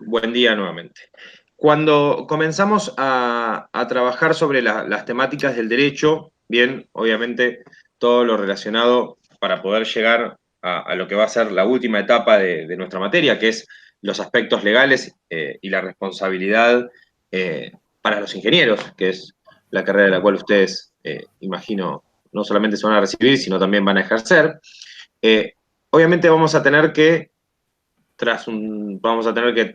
Buen día nuevamente. Cuando comenzamos a trabajar sobre las temáticas del derecho, bien, obviamente todo lo relacionado para poder llegar a lo que va a ser la última etapa de nuestra materia, que es los aspectos legales y la responsabilidad para los ingenieros, que es la carrera de la cual ustedes, imagino, no solamente se van a recibir, sino también van a ejercer. Obviamente vamos a tener que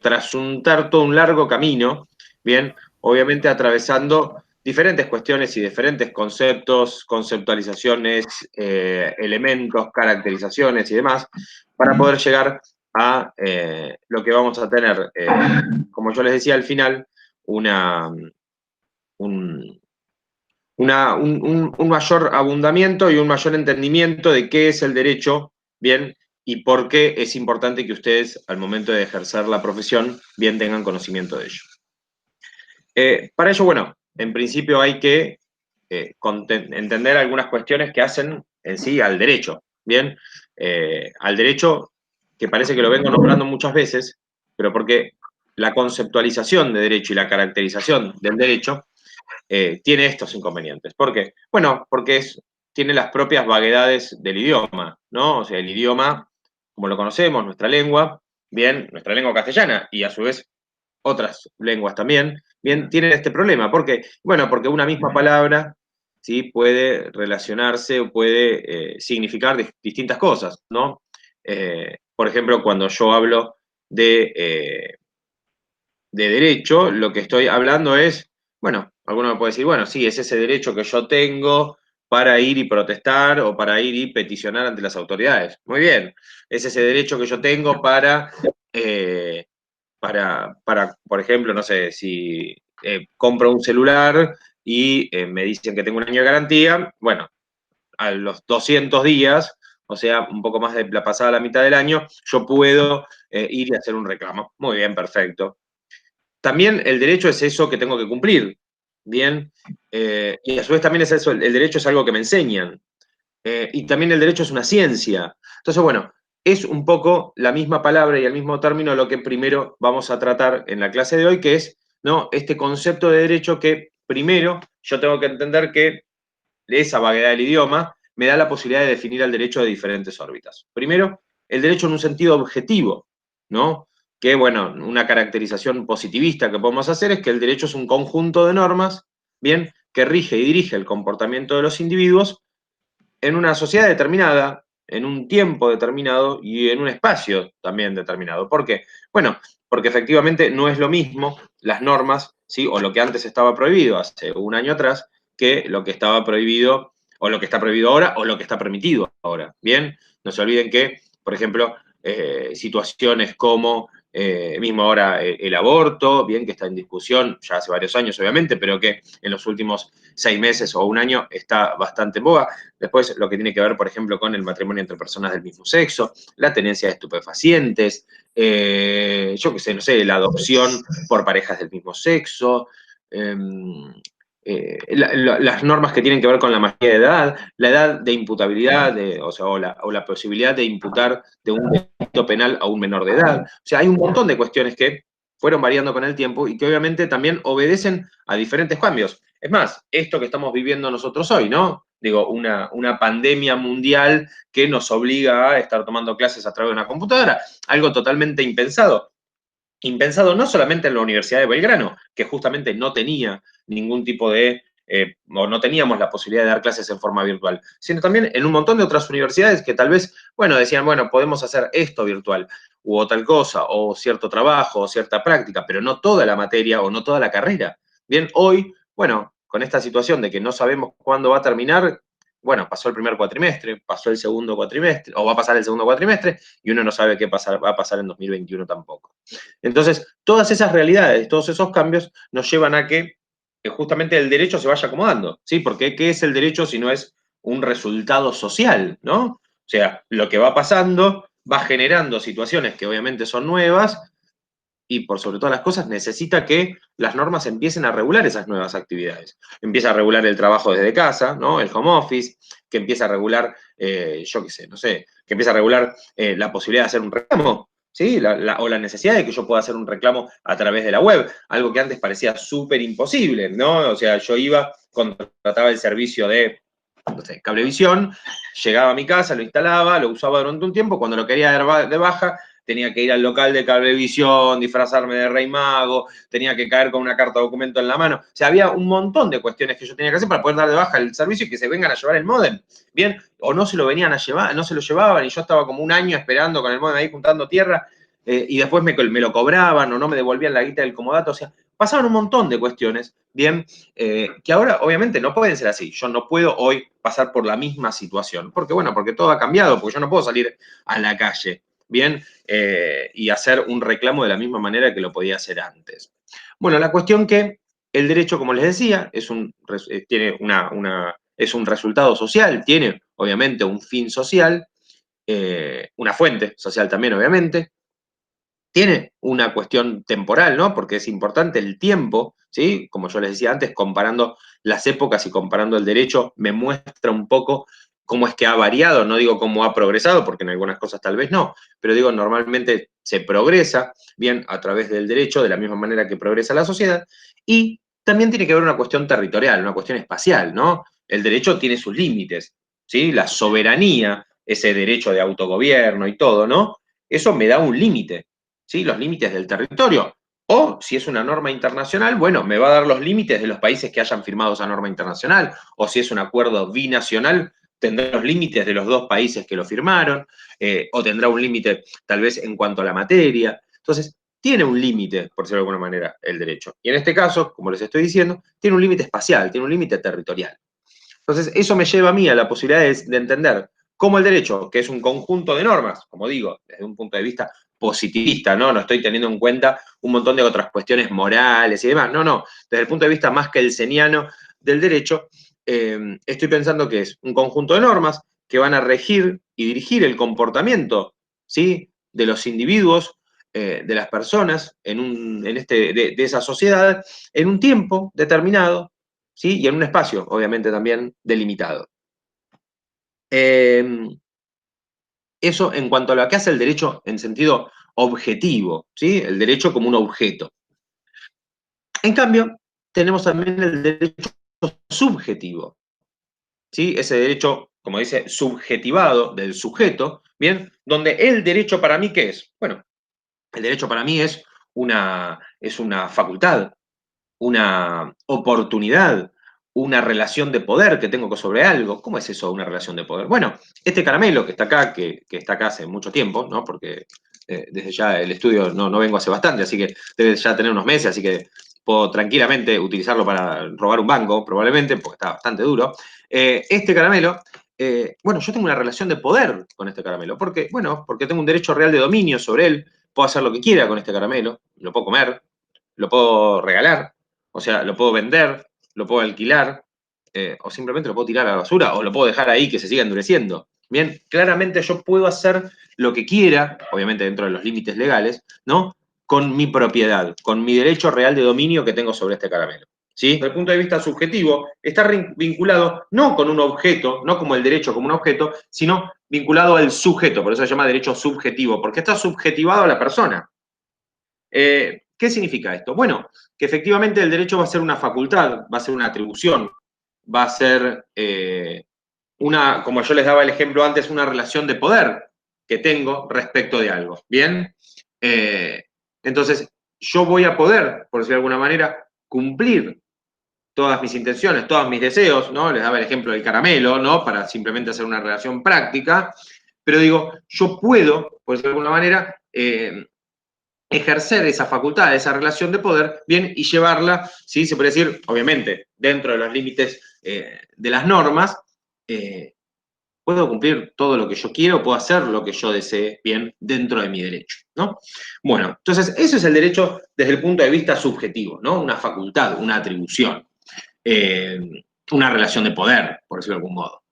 trasuntar todo un largo camino, bien, obviamente atravesando diferentes cuestiones y diferentes conceptos, conceptualizaciones, elementos, caracterizaciones y demás, para poder llegar a lo que vamos a tener, como yo les decía al final, una, un, un mayor abundamiento y un mayor entendimiento de qué es el derecho, bien, y por qué es importante que ustedes, al momento de ejercer la profesión, bien tengan conocimiento de ello. Para ello, bueno, en principio hay que entender algunas cuestiones que hacen en sí al derecho, bien, al derecho que parece que lo vengo nombrando muchas veces, pero porque la conceptualización de derecho y la caracterización del derecho tiene estos inconvenientes. ¿Por qué? Bueno, porque tiene las propias vaguedades del idioma, ¿no? O sea, el idioma, como lo conocemos, nuestra lengua, bien, nuestra lengua castellana y a su vez otras lenguas también, bien, tienen este problema. ¿Por qué? Bueno, porque una misma palabra, ¿sí? Puede relacionarse o puede significar distintas cosas, ¿no? Por ejemplo, cuando yo hablo de derecho, lo que estoy hablando es, bueno, alguno me puede decir, bueno, sí, es ese derecho que yo tengo para ir y protestar o para ir y peticionar ante las autoridades. Muy bien, es ese derecho que yo tengo por ejemplo, no sé, si compro un celular y me dicen que tengo un año de garantía, bueno, a los 200 días, o sea, un poco más de la pasada la mitad del año, yo puedo ir y hacer un reclamo. Muy bien, perfecto. También el derecho es eso que tengo que cumplir, ¿bien? Y a su vez también es eso, el derecho es algo que me enseñan. Y también el derecho es una ciencia. Entonces, bueno, es un poco la misma palabra y el mismo término lo que primero vamos a tratar en la clase de hoy, que es, ¿no? Este concepto de derecho que primero yo tengo que entender que esa vaguedad del idioma me da la posibilidad de definir el derecho de diferentes órbitas. Primero, el derecho en un sentido objetivo, ¿no? Que, bueno, una caracterización positivista que podemos hacer es que el derecho es un conjunto de normas, bien, que rige y dirige el comportamiento de los individuos en una sociedad determinada, en un tiempo determinado y en un espacio también determinado. ¿Por qué? Bueno, porque efectivamente no es lo mismo las normas, ¿sí? O lo que antes estaba prohibido hace un año atrás, que lo que estaba prohibido, o lo que está prohibido ahora, o lo que está permitido ahora. Bien, no se olviden que, por ejemplo, situaciones como mismo ahora el aborto, bien, que está en discusión ya hace varios años, obviamente, pero que en los últimos 6 meses o un año está bastante en boga. Después, lo que tiene que ver, por ejemplo, con el matrimonio entre personas del mismo sexo, la tenencia de estupefacientes, yo qué sé, no sé, la adopción por parejas del mismo sexo, eh, las normas que tienen que ver con la mayoría de edad, la edad de imputabilidad, o sea, o la posibilidad de imputar de un delito penal a un menor de edad. O sea, hay un montón de cuestiones que fueron variando con el tiempo y que obviamente también obedecen a diferentes cambios. Es más, esto que estamos viviendo nosotros hoy, ¿no? Digo, una pandemia mundial que nos obliga a estar tomando clases a través de una computadora, algo totalmente impensado. Impensado no solamente en la Universidad de Belgrano, que justamente no tenía ningún tipo de, o no teníamos la posibilidad de dar clases en forma virtual, sino también en un montón de otras universidades que tal vez, bueno, decían, bueno, podemos hacer esto virtual, o tal cosa, o cierto trabajo, o cierta práctica, pero no toda la materia o no toda la carrera. Bien, hoy, bueno, con esta situación de que no sabemos cuándo va a terminar, bueno, pasó el primer cuatrimestre, pasó el segundo cuatrimestre, o va a pasar el segundo cuatrimestre, y uno no sabe qué va a pasar en 2021 tampoco. Entonces, todas esas realidades, todos esos cambios nos llevan a que justamente el derecho se vaya acomodando, ¿sí? Porque ¿qué es el derecho si no es un resultado social, ¿no? O sea, lo que va pasando va generando situaciones que obviamente son nuevas y por sobre todas las cosas necesita que las normas empiecen a regular esas nuevas actividades. Empieza a regular el trabajo desde casa, ¿no? El home office, que empieza a regular, yo qué sé, no sé, que empieza a regular la posibilidad de hacer un reclamo. ¿sí? O la necesidad de que yo pueda hacer un reclamo a través de la web, algo que antes parecía súper imposible, ¿no? O sea, yo iba, contrataba el servicio de, no sé, Cablevisión, llegaba a mi casa, lo instalaba, lo usaba durante un tiempo, cuando lo quería dar de baja, tenía que ir al local de Cablevisión, disfrazarme de Rey Mago, tenía que caer con una carta de documento en la mano. O sea, había un montón de cuestiones que yo tenía que hacer para poder dar de baja el servicio y que se vengan a llevar el módem. Bien, o no se lo venían a llevar, no se lo llevaban y yo estaba como un año esperando con el módem ahí juntando tierra y después me lo cobraban o no me devolvían la guita del comodato. O sea, pasaban un montón de cuestiones, bien, que ahora obviamente no pueden ser así. Yo no puedo hoy pasar por la misma situación. Porque bueno, porque todo ha cambiado, porque yo no puedo salir a la calle, bien, y hacer un reclamo de la misma manera que lo podía hacer antes. Bueno, la cuestión que el derecho, como les decía, tiene es un resultado social, tiene obviamente un fin social, una fuente social también, obviamente, tiene una cuestión temporal, ¿no? Porque es importante el tiempo, ¿sí? Como yo les decía antes, comparando las épocas y comparando el derecho, me muestra un poco cómo es que ha variado, no digo cómo ha progresado, porque en algunas cosas tal vez no, pero digo, normalmente se progresa bien a través del derecho, de la misma manera que progresa la sociedad, y también tiene que ver una cuestión territorial, una cuestión espacial, ¿no? El derecho tiene sus límites, ¿sí? La soberanía, ese derecho de autogobierno y todo, ¿no? Eso me da un límite, ¿sí? Los límites del territorio. O si es una norma internacional, bueno, me va a dar los límites de los países que hayan firmado esa norma internacional. O si es un acuerdo binacional, tendrá los límites de los dos países que lo firmaron. O tendrá un límite tal vez en cuanto a la materia. Entonces, tiene un límite, por decirlo de alguna manera, el derecho. Y en este caso, como les estoy diciendo, tiene un límite espacial, tiene un límite territorial. Entonces, eso me lleva a mí a la posibilidad de entender cómo el derecho, que es un conjunto de normas, como digo, desde un punto de vista positivista, ¿no? No estoy teniendo en cuenta un montón de otras cuestiones morales y demás. No, no. Desde el punto de vista más kelseniano del derecho, estoy pensando que es un conjunto de normas que van a regir y dirigir el comportamiento, ¿sí? De los individuos, de las personas de esa sociedad, en un tiempo determinado, ¿sí? Y en un espacio, obviamente, también delimitado. Eso en cuanto a lo que hace el derecho en sentido objetivo, ¿sí? El derecho como un objeto. En cambio, tenemos también el derecho subjetivo, ¿sí? Ese derecho, como dice, subjetivado del sujeto, ¿bien? Donde el derecho para mí, ¿qué es? Bueno, el derecho para mí es una facultad, una oportunidad, una relación de poder que tengo sobre algo. ¿Cómo es eso, una relación de poder? Bueno, este caramelo que está acá, que está acá hace mucho tiempo, ¿no? Porque desde ya el estudio no vengo hace bastante, así que debe ya tener unos meses, así que puedo tranquilamente utilizarlo para robar un banco, probablemente, porque está bastante duro. Este caramelo, bueno, yo tengo una relación de poder con este caramelo. ¿Por qué? Bueno, porque tengo un derecho real de dominio sobre él, puedo hacer lo que quiera con este caramelo, lo puedo comer, lo puedo regalar, o sea, lo puedo vender, lo puedo alquilar, o simplemente lo puedo tirar a la basura, o lo puedo dejar ahí que se siga endureciendo. Bien, claramente yo puedo hacer lo que quiera, obviamente dentro de los límites legales, ¿no? Con mi propiedad, con mi derecho real de dominio que tengo sobre este caramelo. ¿Sí? Desde el punto de vista subjetivo, está vinculado no con un objeto, no como el derecho como un objeto, sino vinculado al sujeto, por eso se llama derecho subjetivo, porque está subjetivado a la persona. ¿Qué significa esto? Bueno, que efectivamente el derecho va a ser una facultad, va a ser una atribución, va a ser como yo les daba el ejemplo antes, una relación de poder que tengo respecto de algo. ¿Bien? Entonces, yo voy a poder, por decirlo de alguna manera, cumplir todas mis intenciones, todos mis deseos, ¿no? Les daba el ejemplo del caramelo, ¿no? Para simplemente hacer una relación práctica, pero digo, yo puedo, por decirlo de alguna manera, ejercer esa facultad, esa relación de poder, bien, y llevarla, ¿sí? Se puede decir, obviamente, dentro de los límites de las normas, puedo cumplir todo lo que yo quiero, puedo hacer lo que yo desee, bien, dentro de mi derecho, ¿no? Bueno, entonces, eso es el derecho desde el punto de vista subjetivo, ¿no? Una facultad, una atribución, eh, una relación de poder, por decirlo de algún modo.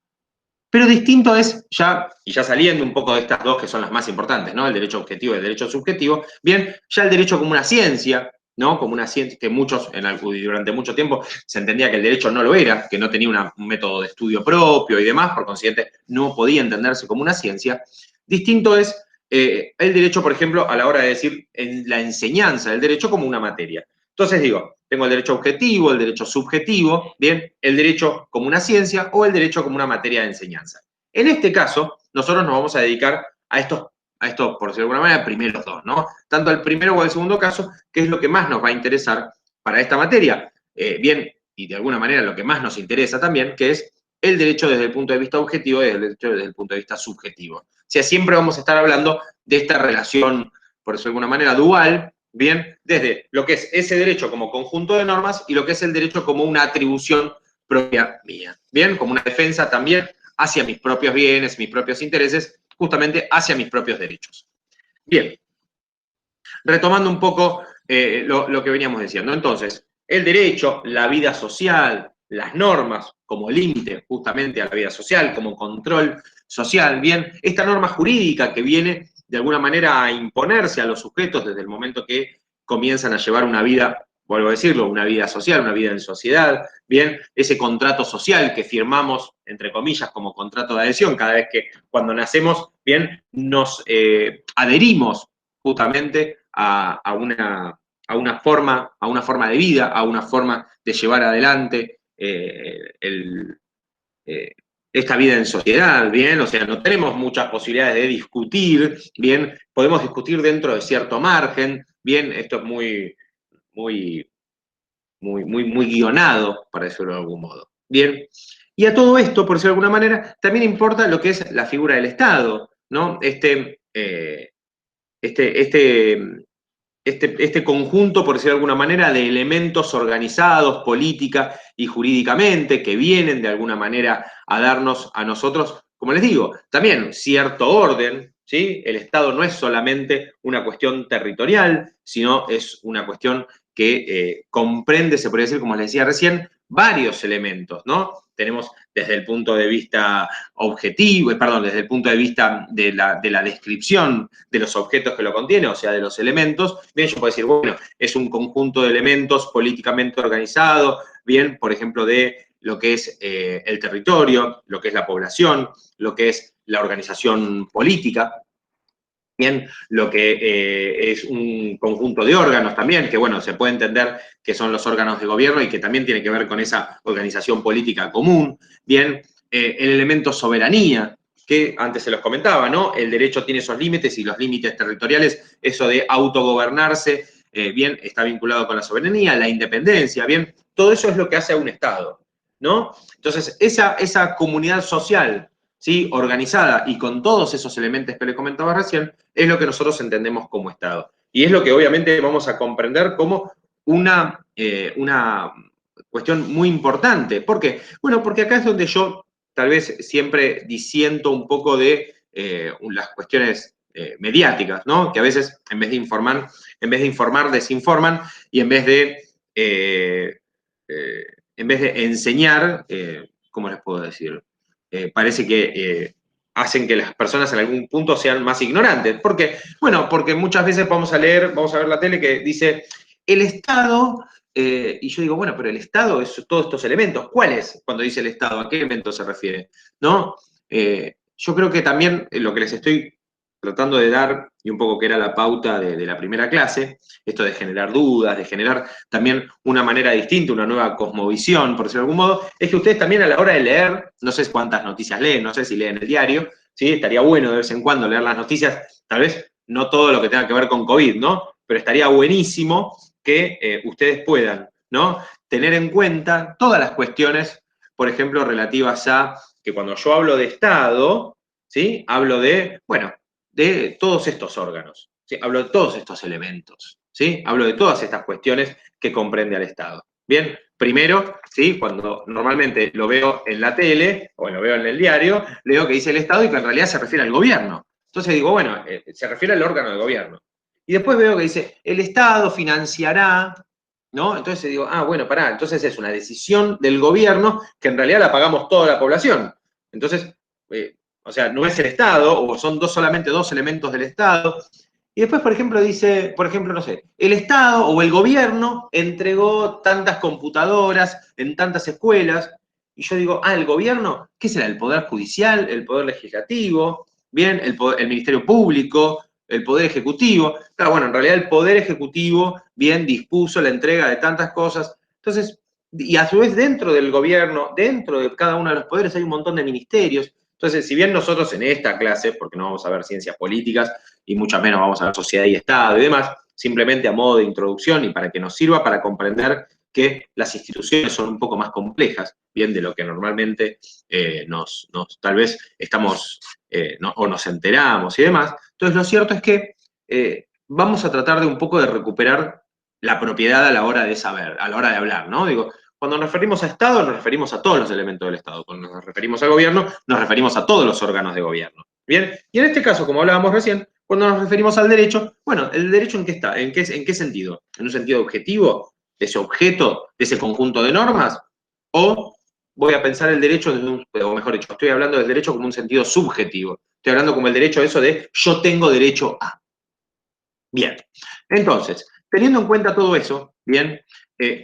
Pero distinto es ya, y ya saliendo un poco de estas dos que son las más importantes, ¿no? El derecho objetivo y el derecho subjetivo, bien, ya el derecho como una ciencia, ¿no? Como una ciencia que durante mucho tiempo se entendía que el derecho no lo era, que no tenía un método de estudio propio y demás, por consiguiente no podía entenderse como una ciencia. Distinto es el derecho, por ejemplo, a la hora de decir en la enseñanza del derecho como una materia. Entonces digo, tengo el derecho objetivo, el derecho subjetivo, bien, el derecho como una ciencia o el derecho como una materia de enseñanza. En este caso, nosotros nos vamos a dedicar a estos, por decirlo de alguna manera, primeros dos, ¿no? Tanto al primero o al segundo caso, que es lo que más nos va a interesar para esta materia. Bien, y de alguna manera lo que más nos interesa también, que es el derecho desde el punto de vista objetivo y el derecho desde el punto de vista subjetivo. O sea, siempre vamos a estar hablando de esta relación, por decirlo de alguna manera, dual, bien, desde lo que es ese derecho como conjunto de normas y lo que es el derecho como una atribución propia mía, bien, como una defensa también hacia mis propios bienes, mis propios intereses, justamente hacia mis propios derechos. Bien, retomando un poco lo que veníamos diciendo. Entonces, el derecho, la vida social, las normas como límite justamente a la vida social, como control social, bien, esta norma jurídica que viene de alguna manera a imponerse a los sujetos desde el momento que comienzan a llevar una vida, vuelvo a decirlo, una vida social, una vida en sociedad, bien, ese contrato social que firmamos, entre comillas, como contrato de adhesión, cada vez que cuando nacemos, bien, nos adherimos justamente a una forma de vida, a una forma de llevar adelante eh, esta vida en sociedad, ¿bien? O sea, no tenemos muchas posibilidades de discutir, ¿bien? Podemos discutir dentro de cierto margen, ¿bien? Esto es muy, muy guionado, para decirlo de algún modo, ¿bien? Y a todo esto, por decirlo de alguna manera, también importa lo que es la figura del Estado, ¿no? Este, este, este conjunto, por decirlo de alguna manera, de elementos organizados política y jurídicamente que vienen de alguna manera a darnos a nosotros, como les digo, también cierto orden, ¿sí? El Estado no es solamente una cuestión territorial, sino es una cuestión que comprende, se podría decir, como les decía recién, varios elementos, ¿no? Tenemos desde el punto de vista objetivo, perdón, desde el punto de vista de la descripción de los objetos que lo contiene, o sea, de los elementos, bien, yo puedo decir, bueno, es un conjunto de elementos políticamente organizado, bien, por ejemplo, de lo que es el territorio, lo que es la población, lo que es la organización política, bien, lo que es un conjunto de órganos también, que bueno, se puede entender que son los órganos de gobierno y que también tiene que ver con esa organización política común, bien, el elemento soberanía, que antes se los comentaba, ¿no? El derecho tiene esos límites y los límites territoriales, eso de autogobernarse, bien, está vinculado con la soberanía, la independencia, bien, todo eso es lo que hace a un Estado, ¿no? Entonces, esa comunidad social, ¿sí? Organizada y con todos esos elementos que le comentaba recién, es lo que nosotros entendemos como Estado. Y es lo que obviamente vamos a comprender como una cuestión muy importante. ¿Por qué? Bueno, porque acá es donde yo tal vez siempre disiento un poco de las cuestiones mediáticas, ¿no? Que a veces en vez de informar, desinforman y eh, en vez de enseñar, ¿cómo les puedo decir? Parece que hacen que las personas en algún punto sean más ignorantes. ¿Por qué? Bueno, porque muchas veces vamos a ver la tele que dice, el Estado, y yo digo, bueno, pero el Estado es todos estos elementos. ¿Cuáles? Cuando dice el Estado, ¿a qué elementos se refiere? ¿No? Yo creo que también lo que les estoy tratando de dar, y un poco que era la pauta de la primera clase, esto de generar dudas, de generar también una manera distinta, una nueva cosmovisión, por decirlo de algún modo, es que ustedes también a la hora de leer, no sé cuántas noticias leen, no sé si leen el diario, ¿sí? Estaría bueno de vez en cuando leer las noticias, tal vez no todo lo que tenga que ver con COVID, ¿no? Pero estaría buenísimo que ustedes puedan, ¿no? Tener en cuenta todas las cuestiones, por ejemplo, relativas a que cuando yo hablo de Estado, ¿sí? Hablo de, bueno, de todos estos órganos, ¿sí? Hablo de todos estos elementos, ¿sí? Hablo de todas estas cuestiones que comprende al Estado. Bien, primero, ¿sí? Cuando normalmente lo veo en la tele o lo veo en el diario, leo que dice el Estado y que en realidad se refiere al gobierno. Entonces digo, bueno, se refiere al órgano de gobierno. Y después veo que dice, el Estado financiará, ¿no? Entonces digo, ah, bueno, pará, entonces es una decisión del gobierno que en realidad la pagamos toda la población. Entonces, o sea, no es el Estado, o son solamente dos elementos del Estado. Y después, por ejemplo, dice, por ejemplo, no sé, el Estado o el gobierno entregó tantas computadoras en tantas escuelas. Y yo digo, ah, el gobierno, ¿qué será? ¿El poder judicial? ¿El poder legislativo? bien, el Ministerio Público, el Poder Ejecutivo. Claro, bueno, en realidad el Poder Ejecutivo, bien, dispuso la entrega de tantas cosas. Entonces, y a su vez dentro del gobierno, dentro de cada uno de los poderes hay un montón de ministerios. Entonces, si bien nosotros en esta clase, porque no vamos a ver ciencias políticas y mucho menos vamos a ver sociedad y Estado y demás, simplemente a modo de introducción y para que nos sirva para comprender que las instituciones son un poco más complejas, bien, de lo que normalmente tal vez estamos o nos enteramos y demás. Entonces, lo cierto es que vamos a tratar de un poco de recuperar la propiedad a la hora de saber, a la hora de hablar, ¿no? Digo, cuando nos referimos a Estado, nos referimos a todos los elementos del Estado. Cuando nos referimos al gobierno, nos referimos a todos los órganos de gobierno. Bien, y en este caso, como hablábamos recién, cuando nos referimos al derecho, bueno, ¿el derecho en qué está? ¿En qué sentido? ¿En un sentido objetivo? ¿De ese objeto? ¿De ese conjunto de normas? ¿O voy a pensar el derecho desde o mejor dicho, estoy hablando del derecho como un sentido subjetivo? Estoy hablando como el derecho eso de yo tengo derecho a. Bien, entonces, teniendo en cuenta todo eso, bien,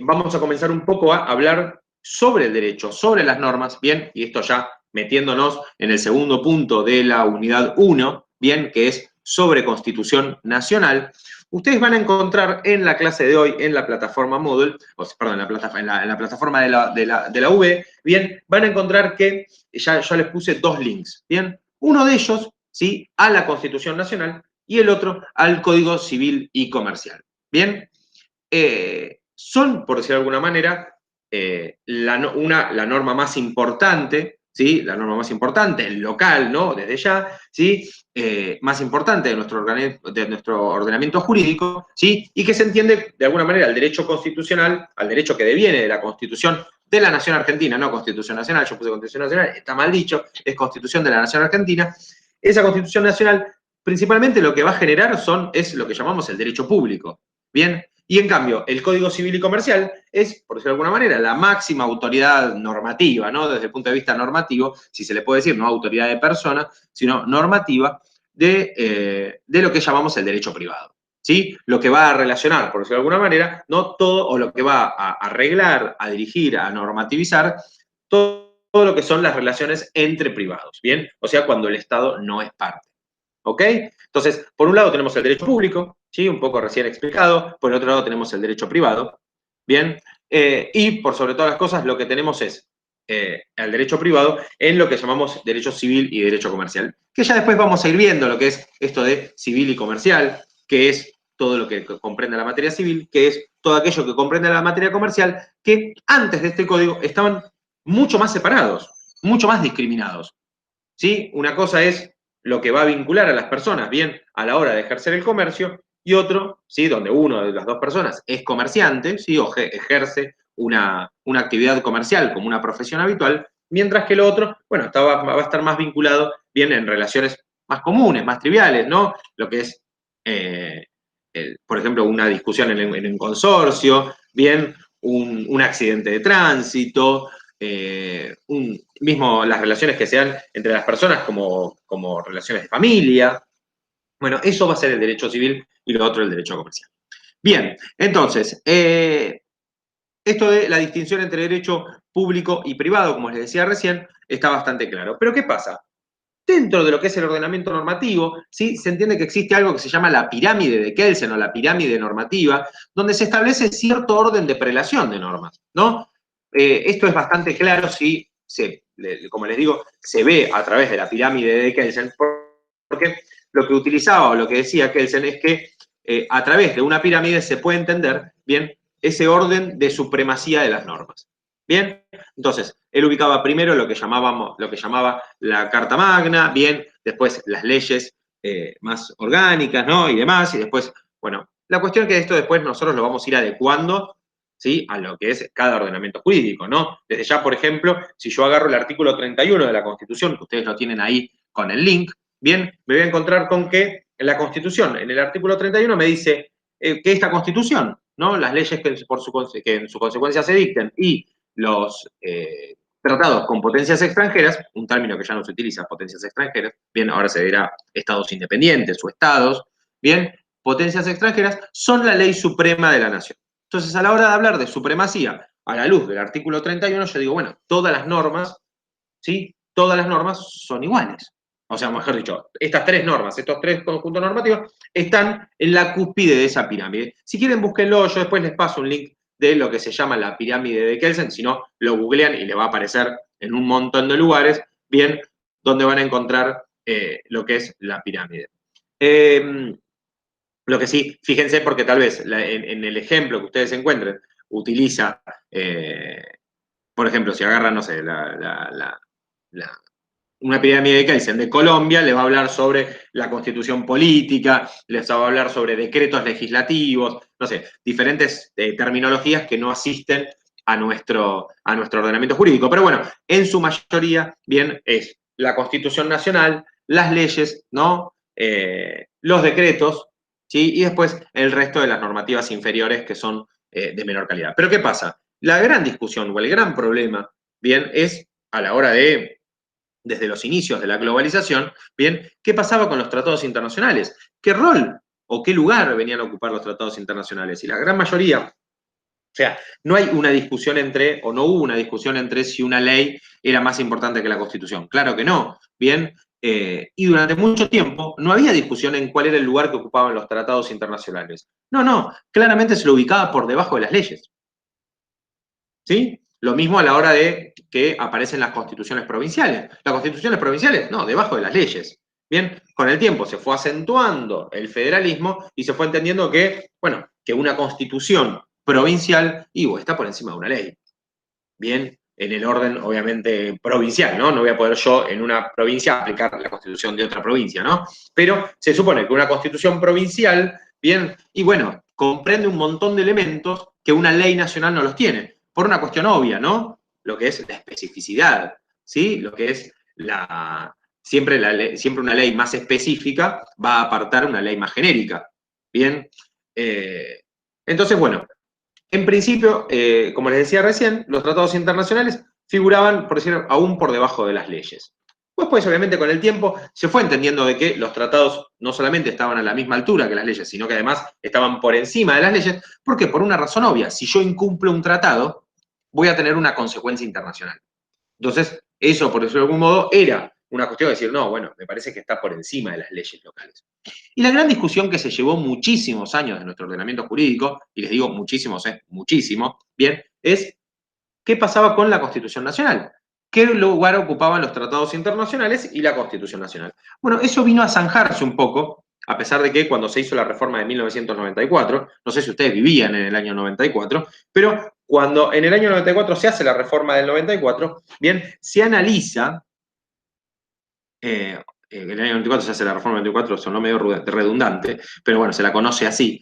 vamos a comenzar un poco a hablar sobre el derecho, sobre las normas, bien, y esto ya metiéndonos en el segundo punto de la unidad 1, bien, que es sobre Constitución Nacional. Ustedes van a encontrar en la clase de hoy, en la plataforma Moodle, perdón, en la plataforma de la UB, bien, van a encontrar que ya les puse dos links, bien. Uno de ellos, ¿sí?, a la Constitución Nacional, y el otro al Código Civil y Comercial. Bien, son, por decir de alguna manera, la norma más importante, ¿sí? La norma más importante, el local, ¿no? Desde ya, ¿sí? Más importante de nuestro ordenamiento jurídico, ¿sí? Y que se entiende de alguna manera al derecho constitucional, al derecho que deviene de la Constitución de la Nación Argentina, no Constitución Nacional, yo puse Constitución Nacional, está mal dicho, es Constitución de la Nación Argentina. Esa Constitución Nacional principalmente lo que va a generar es lo que llamamos el derecho público. Bien, y en cambio, el Código Civil y Comercial es, por decirlo de alguna manera, la máxima autoridad normativa, ¿no? Desde el punto de vista normativo, si se le puede decir, no autoridad de persona, sino normativa, de lo que llamamos el derecho privado. ¿Sí? Lo que va a relacionar, por decirlo de alguna manera, no todo, o lo que va a arreglar, a dirigir, a normativizar, todo lo que son las relaciones entre privados, ¿bien? O sea, cuando el Estado no es parte. ¿Ok? Entonces, por un lado tenemos el derecho público, ¿sí? Un poco recién explicado, por el otro lado tenemos el derecho privado, ¿bien? Y por sobre todas las cosas, lo que tenemos es el derecho privado en lo que llamamos derecho civil y derecho comercial, que ya después vamos a ir viendo lo que es esto de civil y comercial, que es todo lo que comprende la materia civil, que es todo aquello que comprende la materia comercial, que antes de este código estaban mucho más separados, mucho más discriminados. ¿Sí? Una cosa es lo que va a vincular a las personas bien a la hora de ejercer el comercio y otro, ¿sí?, donde uno de las dos personas es comerciante, ¿sí?, o ejerce una actividad comercial como una profesión habitual, mientras que el otro, bueno, va a estar más vinculado bien en relaciones más comunes, más triviales, ¿no? Lo que es, por ejemplo, una discusión en un consorcio, bien, un accidente de tránsito, mismo las relaciones que se dan entre las personas como relaciones de familia. Bueno, eso va a ser el derecho civil y lo otro el derecho comercial. Bien, entonces, esto de la distinción entre derecho público y privado, como les decía recién, está bastante claro. Pero ¿qué pasa? Dentro de lo que es el ordenamiento normativo, ¿sí?, se entiende que existe algo que se llama la pirámide de Kelsen o la pirámide normativa, donde se establece cierto orden de prelación de normas, ¿no? Esto es bastante claro si, como les digo, se ve a través de la pirámide de Kelsen, porque lo que utilizaba o lo que decía Kelsen es que a través de una pirámide se puede entender, bien, ese orden de supremacía de las normas. Bien, entonces, él ubicaba primero lo que llamaba la Carta Magna, bien, después las leyes más orgánicas, ¿no? Y demás, y después, bueno, la cuestión es que esto después nosotros lo vamos a ir adecuando, ¿sí?, a lo que es cada ordenamiento jurídico, ¿no? Desde ya, por ejemplo, si yo agarro el artículo 31 de la Constitución, que ustedes lo tienen ahí con el link, bien, me voy a encontrar con que en la Constitución, en el artículo 31 me dice que esta Constitución, ¿no?, las leyes que en su consecuencia se dicten y los tratados con potencias extranjeras, un término que ya no se utiliza, potencias extranjeras, bien, ahora se dirá estados independientes o estados, bien, potencias extranjeras, son la ley suprema de la nación. Entonces, a la hora de hablar de supremacía, a la luz del artículo 31, yo digo, bueno, todas las normas, ¿sí?, todas las normas son iguales, o sea, mejor dicho, estas tres normas, estos tres conjuntos normativos, están en la cúspide de esa pirámide. Si quieren, búsquenlo, yo después les paso un link de lo que se llama la pirámide de Kelsen, si no, lo googlean y les va a aparecer en un montón de lugares, bien, donde van a encontrar lo que es la pirámide. Lo que sí, fíjense, porque tal vez en el ejemplo que ustedes encuentren, utiliza, por ejemplo, si agarran, no sé, una pirámide de Kelsen de Colombia, les va a hablar sobre la constitución política, les va a hablar sobre decretos legislativos, no sé, diferentes terminologías que no asisten a nuestro ordenamiento jurídico. Pero bueno, en su mayoría, bien, es la Constitución Nacional, las leyes, ¿no? Los decretos, ¿sí? Y después el resto de las normativas inferiores que son de menor calidad. Pero ¿qué pasa? La gran discusión o el gran problema, bien, es a la hora de desde los inicios de la globalización, bien, ¿qué pasaba con los tratados internacionales? ¿Qué rol o qué lugar venían a ocupar los tratados internacionales? Y la gran mayoría, o sea, no hay una discusión entre, o no hubo una discusión entre si una ley era más importante que la Constitución. Claro que no, bien, y durante mucho tiempo no había discusión en cuál era el lugar que ocupaban los tratados internacionales. No, no, claramente se lo ubicaba por debajo de las leyes. ¿Sí? Lo mismo a la hora de que aparecen las constituciones provinciales. Las constituciones provinciales, no, debajo de las leyes. Bien, con el tiempo se fue acentuando el federalismo y se fue entendiendo que, bueno, que una constitución provincial, está por encima de una ley. Bien, en el orden, obviamente, provincial, ¿no? No voy a poder yo en una provincia aplicar la constitución de otra provincia, ¿no? Pero se supone que una constitución provincial, bien, y bueno, comprende un montón de elementos que una ley nacional no los tiene, por una cuestión obvia, ¿no? Lo que es la especificidad, ¿sí? Lo que es siempre una ley más específica va a apartar una ley más genérica, ¿bien? Entonces, bueno, en principio, como les decía recién, los tratados internacionales figuraban, por decirlo, aún por debajo de las leyes. Pues, obviamente, con el tiempo se fue entendiendo de que los tratados no solamente estaban a la misma altura que las leyes, sino que además estaban por encima de las leyes, porque por una razón obvia, si yo incumplo un tratado, voy a tener una consecuencia internacional. Entonces, eso, por decirlo de algún modo, era una cuestión de decir, no, bueno, me parece que está por encima de las leyes locales. Y la gran discusión que se llevó muchísimos años de nuestro ordenamiento jurídico, y les digo muchísimos, es muchísimo, bien, es qué pasaba con la Constitución Nacional. ¿Qué lugar ocupaban los tratados internacionales y la Constitución Nacional? Bueno, eso vino a zanjarse un poco, a pesar de que cuando se hizo la reforma de 1994, no sé si ustedes vivían en el año 94, pero cuando en el año 94 se hace la reforma del 94, bien, se analiza en el año 94 se hace la reforma del 94, sonó medio redundante, pero bueno, se la conoce así.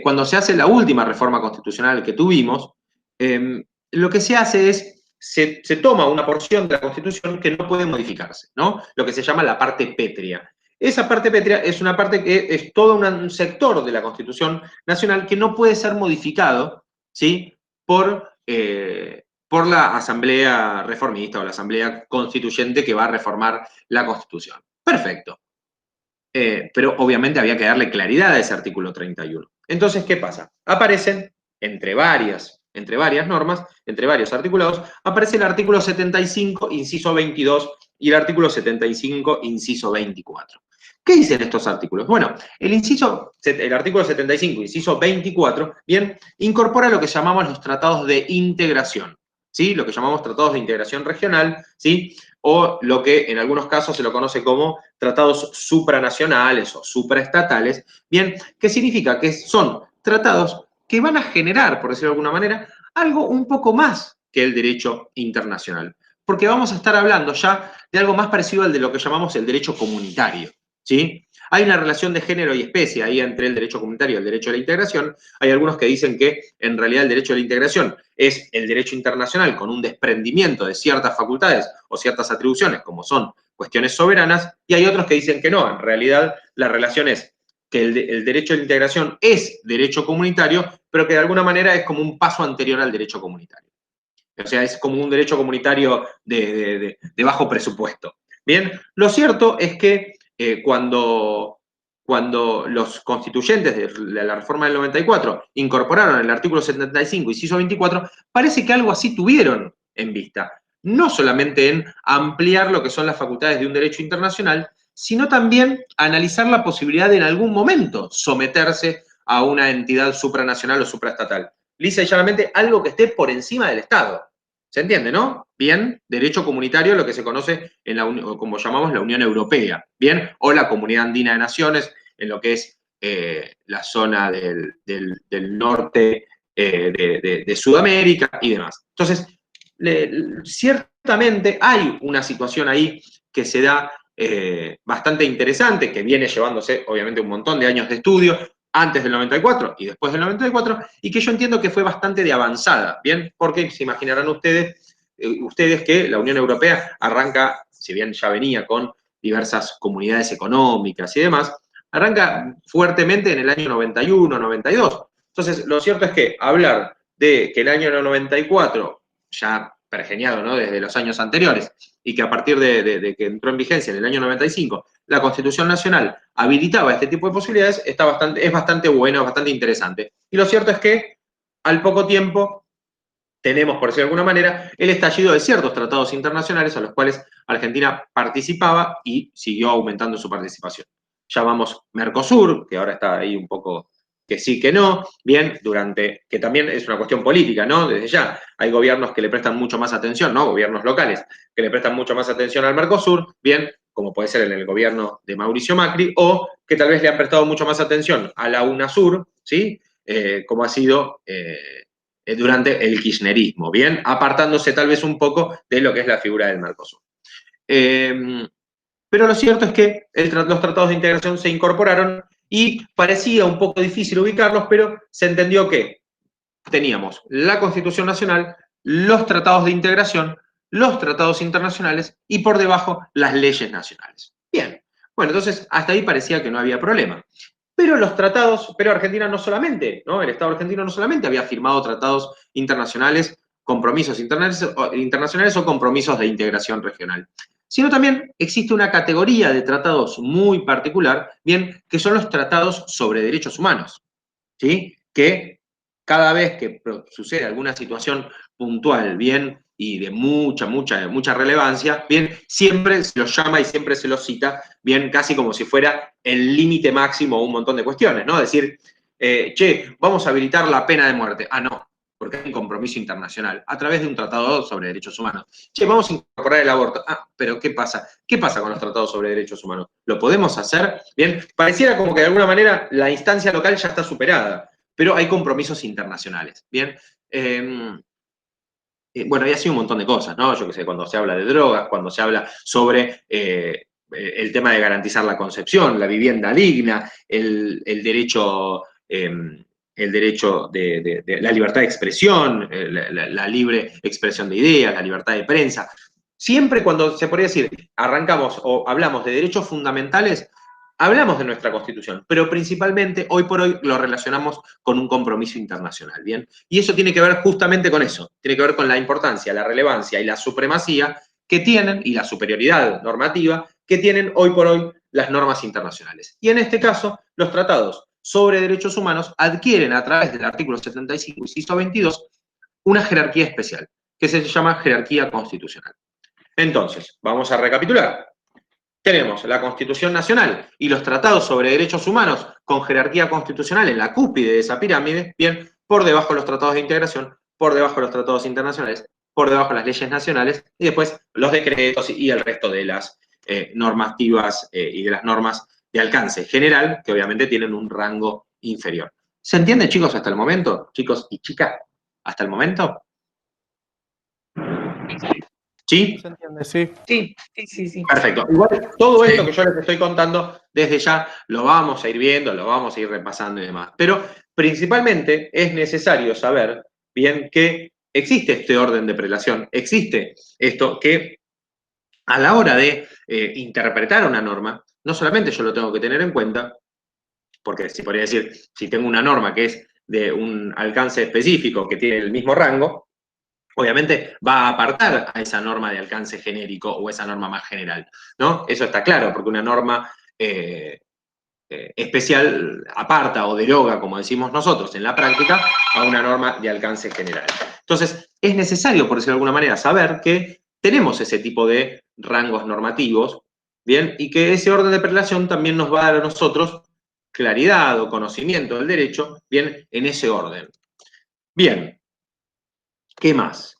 Cuando se hace la última reforma constitucional que tuvimos, lo que se hace es, se toma una porción de la Constitución que no puede modificarse, ¿no? Lo que se llama la parte pétrea. Esa parte pétrea es una parte que es todo un sector de la Constitución Nacional que no puede ser modificado, ¿sí? Por la Asamblea Reformista o la Asamblea Constituyente que va a reformar la Constitución. Perfecto. Pero obviamente había que darle claridad a ese artículo 31. Entonces, ¿qué pasa? Aparecen entre varias normas, entre varios articulados, aparece el artículo 75, inciso 22, y el artículo 75, inciso 24. ¿Qué dicen estos artículos? Bueno, el artículo 75, inciso 24, bien, incorpora lo que llamamos los tratados de integración, ¿sí? Lo que llamamos tratados de integración regional, ¿sí? O lo que en algunos casos se lo conoce como tratados supranacionales o supraestatales, bien, que significa que son tratados que van a generar, por decirlo de alguna manera, algo un poco más que el derecho internacional. Porque vamos a estar hablando ya de algo más parecido al de lo que llamamos el derecho comunitario, ¿sí? Hay una relación de género y especie ahí entre el derecho comunitario y el derecho a la integración. Hay algunos que dicen que en realidad el derecho a la integración es el derecho internacional con un desprendimiento de ciertas facultades o ciertas atribuciones, como son cuestiones soberanas, y hay otros que dicen que no, en realidad la relación es que el derecho a la integración es derecho comunitario, pero que de alguna manera es como un paso anterior al derecho comunitario. O sea, es como un derecho comunitario de bajo presupuesto. Bien, lo cierto es que cuando los constituyentes de la reforma del 94 incorporaron el artículo 75, inciso 24, parece que algo así tuvieron en vista. No solamente en ampliar lo que son las facultades de un derecho internacional, sino también analizar la posibilidad de en algún momento someterse a una entidad supranacional o supraestatal. Lisa y llanamente algo que esté por encima del Estado. ¿Se entiende, no? Bien, derecho comunitario, lo que se conoce en como llamamos la Unión Europea, bien, o la Comunidad Andina de Naciones, en lo que es la zona del norte de Sudamérica y demás. Entonces, ciertamente hay una situación ahí que se da bastante interesante, que viene llevándose obviamente un montón de años de estudio, antes del 94 y después del 94, y que yo entiendo que fue bastante de avanzada, ¿bien? Porque se imaginarán ustedes que la Unión Europea arranca, si bien ya venía con diversas comunidades económicas y demás, arranca fuertemente en el año 91, 92. Entonces, lo cierto es que hablar de que el año 94, ya pergeñado, ¿no?, desde los años anteriores, y que a partir de que entró en vigencia en el año 95, la Constitución Nacional habilitaba este tipo de posibilidades, es bastante bueno, es bastante interesante. Y lo cierto es que al poco tiempo tenemos, por decirlo de alguna manera, el estallido de ciertos tratados internacionales a los cuales Argentina participaba y siguió aumentando su participación. Llamamos Mercosur, que ahora está ahí un poco que sí, que no, bien, que también es una cuestión política, ¿no? Desde ya, hay gobiernos que le prestan mucho más atención, ¿no? Gobiernos locales que le prestan mucho más atención al Mercosur, bien, como puede ser en el gobierno de Mauricio Macri, o que tal vez le han prestado mucho más atención a la UNASUR, ¿sí? Como ha sido durante el kirchnerismo, ¿bien? Apartándose tal vez un poco de lo que es la figura del Mercosur. Pero lo cierto es que los tratados de integración se incorporaron y parecía un poco difícil ubicarlos, pero se entendió que teníamos la Constitución Nacional, los tratados de integración, los tratados internacionales y por debajo las leyes nacionales. Bien, bueno, entonces hasta ahí parecía que no había problema. Pero los tratados, pero Argentina no solamente, ¿no? El Estado argentino no solamente había firmado tratados internacionales, compromisos internacionales o compromisos de integración regional, sino también existe una categoría de tratados muy particular, bien, que son los tratados sobre derechos humanos, ¿sí? Que cada vez que sucede alguna situación puntual, bien, y de mucha relevancia, bien, siempre se los llama y siempre se los cita, bien, casi como si fuera el límite máximo o un montón de cuestiones, ¿no? Decir, che, vamos a habilitar la pena de muerte. Ah, no, porque hay un compromiso internacional, a través de un tratado sobre derechos humanos. Che, vamos a incorporar el aborto. Ah, pero ¿qué pasa? ¿Qué pasa con los tratados sobre derechos humanos? ¿Lo podemos hacer? Bien, pareciera como que de alguna manera la instancia local ya está superada, pero hay compromisos internacionales, ¿bien? Bueno, y así un montón de cosas, ¿no? Yo qué sé, cuando se habla de drogas, cuando se habla sobre el tema de garantizar la concepción, la vivienda digna, el derecho de la libertad de expresión, la libre expresión de ideas, la libertad de prensa. Siempre cuando se podría decir, arrancamos o hablamos de derechos fundamentales, hablamos de nuestra Constitución, pero principalmente hoy por hoy lo relacionamos con un compromiso internacional, ¿bien? Y eso tiene que ver justamente con eso, tiene que ver con la importancia, la relevancia y la supremacía que tienen, y la superioridad normativa que tienen hoy por hoy las normas internacionales. Y en este caso, los tratados sobre derechos humanos adquieren a través del artículo 75, inciso 22, una jerarquía especial, que se llama jerarquía constitucional. Entonces, vamos a recapitular. Tenemos la Constitución Nacional y los tratados sobre derechos humanos con jerarquía constitucional en la cúspide de esa pirámide, bien, por debajo los tratados de integración, por debajo los tratados internacionales, por debajo las leyes nacionales y después los decretos y el resto de las normativas y de las normas de alcance general, que obviamente tienen un rango inferior. ¿Se entiende, chicos, hasta el momento? Chicos y chicas, hasta el momento. ¿Sí? ¿Se entiende? Sí. Sí. Perfecto. Igual todo esto que yo les estoy contando, desde ya lo vamos a ir viendo, lo vamos a ir repasando y demás. Pero principalmente es necesario saber bien que existe este orden de prelación, existe esto que a la hora de interpretar una norma, no solamente yo lo tengo que tener en cuenta, porque si podría decir, si tengo una norma que es de un alcance específico que tiene el mismo rango, obviamente va a apartar a esa norma de alcance genérico o esa norma más general, ¿no? Eso está claro, porque una norma especial aparta o deroga, como decimos nosotros en la práctica, a una norma de alcance general. Entonces, es necesario, por decirlo de alguna manera, saber que tenemos ese tipo de rangos normativos bien, y que ese orden de prelación también nos va a dar a nosotros claridad o conocimiento del derecho, bien, en ese orden. Bien, ¿qué más?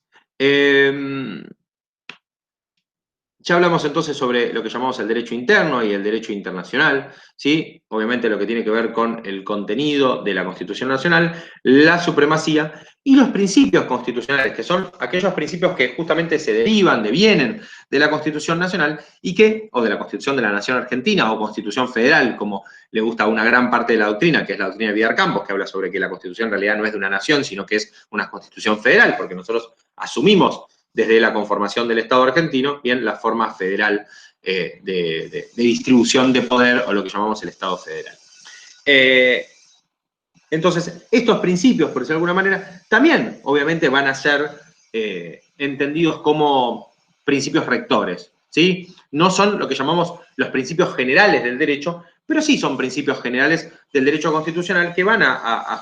Ya hablamos entonces sobre lo que llamamos el derecho interno y el derecho internacional, ¿sí? Obviamente lo que tiene que ver con el contenido de la Constitución Nacional, la supremacía y los principios constitucionales, que son aquellos principios que justamente se derivan, devienen de la Constitución Nacional y que, o de la Constitución de la Nación Argentina o Constitución Federal, como le gusta a una gran parte de la doctrina, que es la doctrina de Vidar Campos, que habla sobre que la Constitución en realidad no es de una nación, sino que es una Constitución federal, porque nosotros asumimos desde la conformación del Estado argentino, bien, la forma federal de distribución de poder, o lo que llamamos el Estado federal. Entonces, estos principios, por decirlo de alguna manera, también, obviamente, van a ser entendidos como principios rectores, ¿sí? No son lo que llamamos los principios generales del derecho, pero sí son principios generales del derecho constitucional que van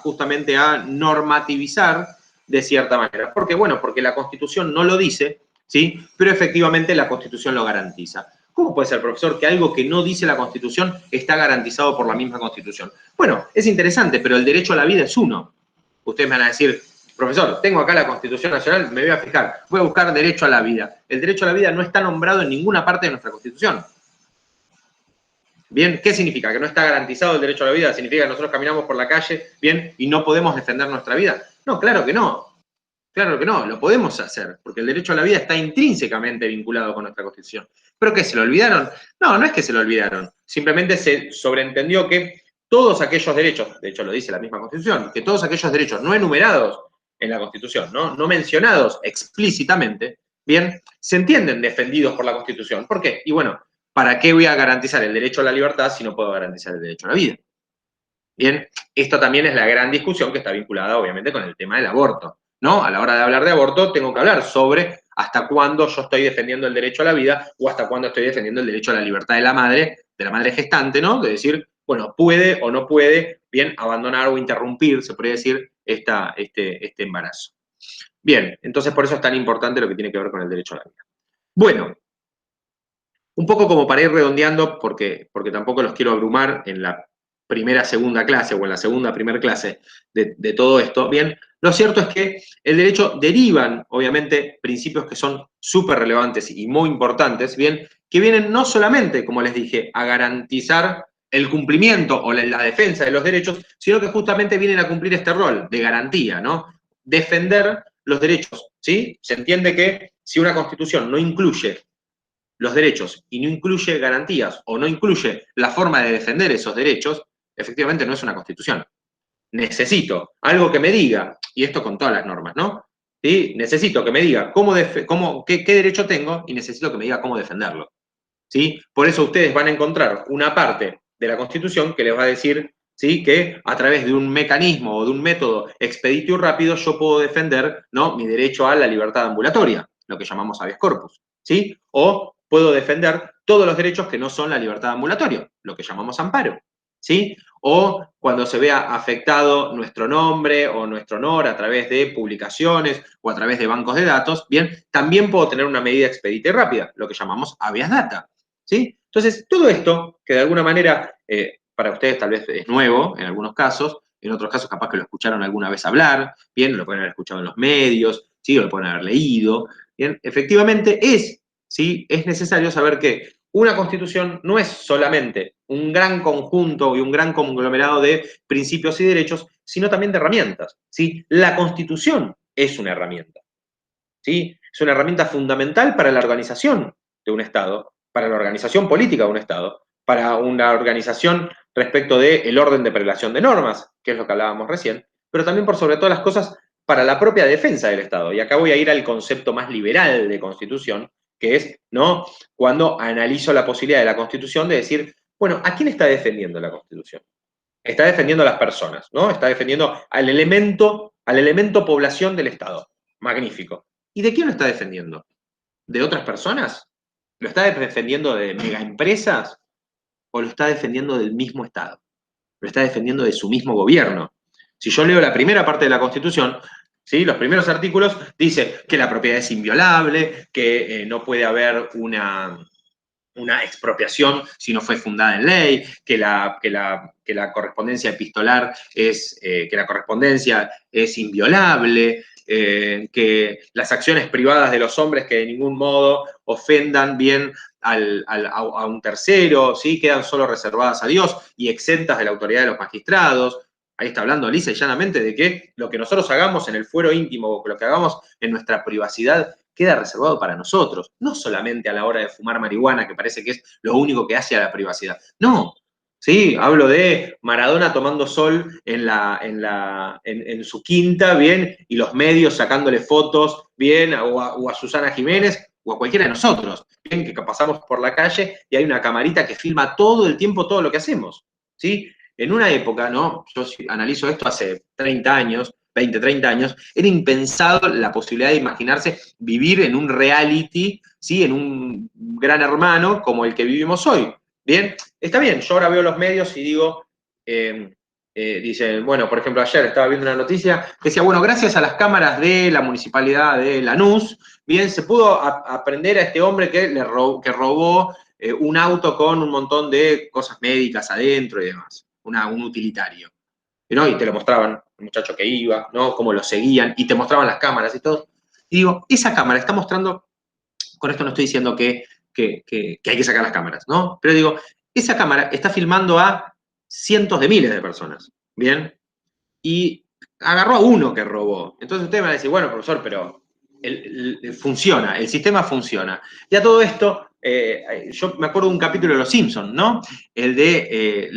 justamente a normativizar de cierta manera. ¿Por qué? Bueno, porque la Constitución no lo dice, ¿sí? Pero efectivamente la Constitución lo garantiza. ¿Cómo puede ser, profesor, que algo que no dice la Constitución está garantizado por la misma Constitución? Bueno, es interesante, pero el derecho a la vida es uno. Ustedes me van a decir, profesor, tengo acá la Constitución Nacional, me voy a fijar, voy a buscar derecho a la vida. El derecho a la vida no está nombrado en ninguna parte de nuestra Constitución. Bien, ¿qué significa? ¿Que no está garantizado el derecho a la vida? ¿Significa que nosotros caminamos por la calle, bien, y no podemos defender nuestra vida? No, claro que no. Claro que no, lo podemos hacer, porque el derecho a la vida está intrínsecamente vinculado con nuestra Constitución. ¿Pero qué, se lo olvidaron? No, no es que se lo olvidaron. Simplemente se sobreentendió que todos aquellos derechos, de hecho lo dice la misma Constitución, que todos aquellos derechos no enumerados en la Constitución, no mencionados explícitamente, bien, se entienden defendidos por la Constitución. ¿Por qué? Y bueno, ¿para qué voy a garantizar el derecho a la libertad si no puedo garantizar el derecho a la vida? Bien, esto también es la gran discusión que está vinculada, obviamente, con el tema del aborto, ¿no? A la hora de hablar de aborto, tengo que hablar sobre hasta cuándo yo estoy defendiendo el derecho a la vida o hasta cuándo estoy defendiendo el derecho a la libertad de la madre gestante, ¿no? De decir, bueno, puede o no puede, bien, abandonar o interrumpir, se podría decir, este embarazo. Bien, entonces por eso es tan importante lo que tiene que ver con el derecho a la vida. Bueno, un poco como para ir redondeando, porque tampoco los quiero abrumar en la primera, segunda clase o en la segunda, primera clase de todo esto, bien, lo cierto es que el derecho derivan, obviamente, principios que son súper relevantes y muy importantes, bien, que vienen no solamente, como les dije, a garantizar el cumplimiento o la defensa de los derechos, sino que justamente vienen a cumplir este rol de garantía, ¿no? Defender los derechos, ¿sí? Se entiende que si una constitución no incluye los derechos y no incluye garantías o no incluye la forma de defender esos derechos, efectivamente no es una constitución. Necesito algo que me diga, y esto con todas las normas, ¿no? ¿Sí? Necesito que me diga qué derecho tengo y necesito que me diga cómo defenderlo. ¿Sí? Por eso ustedes van a encontrar una parte de la Constitución que les va a decir, ¿sí?, que a través de un mecanismo o de un método expedito y rápido yo puedo defender, ¿no?, mi derecho a la libertad ambulatoria, lo que llamamos habeas corpus, ¿sí? O puedo defender todos los derechos que no son la libertad ambulatoria, lo que llamamos amparo, ¿sí? O cuando se vea afectado nuestro nombre o nuestro honor a través de publicaciones o a través de bancos de datos, bien, también puedo tener una medida expedita y rápida, lo que llamamos habeas data, ¿sí? Entonces, todo esto, que de alguna manera para ustedes tal vez es nuevo en algunos casos, en otros casos capaz que lo escucharon alguna vez hablar, bien, lo pueden haber escuchado en los medios, ¿sí?, o lo pueden haber leído, bien, efectivamente ¿sí?, es necesario saber que una constitución no es solamente un gran conjunto y un gran conglomerado de principios y derechos, sino también de herramientas, ¿sí? La constitución es una herramienta, ¿sí? Es una herramienta fundamental para la organización de un Estado, para la organización política de un Estado, para una organización respecto del orden de prelación de normas, que es lo que hablábamos recién, pero también por sobre todas las cosas para la propia defensa del Estado. Y acá voy a ir al concepto más liberal de constitución, que es, ¿no?, cuando analizo la posibilidad de la Constitución de decir, bueno, ¿a quién está defendiendo la Constitución? Está defendiendo a las personas, ¿no? Está defendiendo al elemento población del Estado. Magnífico. ¿Y de quién lo está defendiendo? ¿De otras personas? ¿Lo está defendiendo de megaempresas? ¿O lo está defendiendo del mismo Estado? Lo está defendiendo de su mismo gobierno. Si yo leo la primera parte de la Constitución, ¿sí?, los primeros artículos, dice que la propiedad es inviolable, que no puede haber una expropiación si no fue fundada en ley, que la correspondencia epistolar que la correspondencia es inviolable, que las acciones privadas de los hombres que de ningún modo ofendan bien a un tercero, ¿sí? Quedan solo reservadas a Dios y exentas de la autoridad de los magistrados. Ahí está hablando lisa y llanamente de que lo que nosotros hagamos en el fuero íntimo o lo que hagamos en nuestra privacidad queda reservado para nosotros, no solamente a la hora de fumar marihuana, que parece que es lo único que hace a la privacidad. No, ¿sí? Hablo de Maradona tomando sol en su quinta, ¿bien? Y los medios sacándole fotos, ¿bien? O a Susana Jiménez, o a cualquiera de nosotros, ¿bien? Que pasamos por la calle y hay una camarita que filma todo el tiempo todo lo que hacemos, ¿sí? En una época, ¿no? Yo analizo esto hace 30 años, 20, 30 años, era impensado la posibilidad de imaginarse vivir en un reality, ¿sí? En un gran hermano como el que vivimos hoy. Bien, está bien, yo ahora veo los medios y digo, dicen, bueno, por ejemplo, ayer estaba viendo una noticia que decía, bueno, gracias a las cámaras de la municipalidad de Lanús, bien, se pudo aprender a este hombre que robó un auto con un montón de cosas médicas adentro y demás, un utilitario. ¿No? Y te lo mostraban, el muchacho que iba, ¿no? Cómo lo seguían, y te mostraban las cámaras y todo. Y digo, esa cámara está mostrando, con esto no estoy diciendo que hay que sacar las cámaras, ¿no? Pero digo, esa cámara está filmando a cientos de miles de personas, ¿bien? Y agarró a uno que robó. Entonces ustedes van a decir, bueno, profesor, pero funciona, el sistema funciona. Y a todo esto, yo me acuerdo de un capítulo de Los Simpsons, ¿no? El de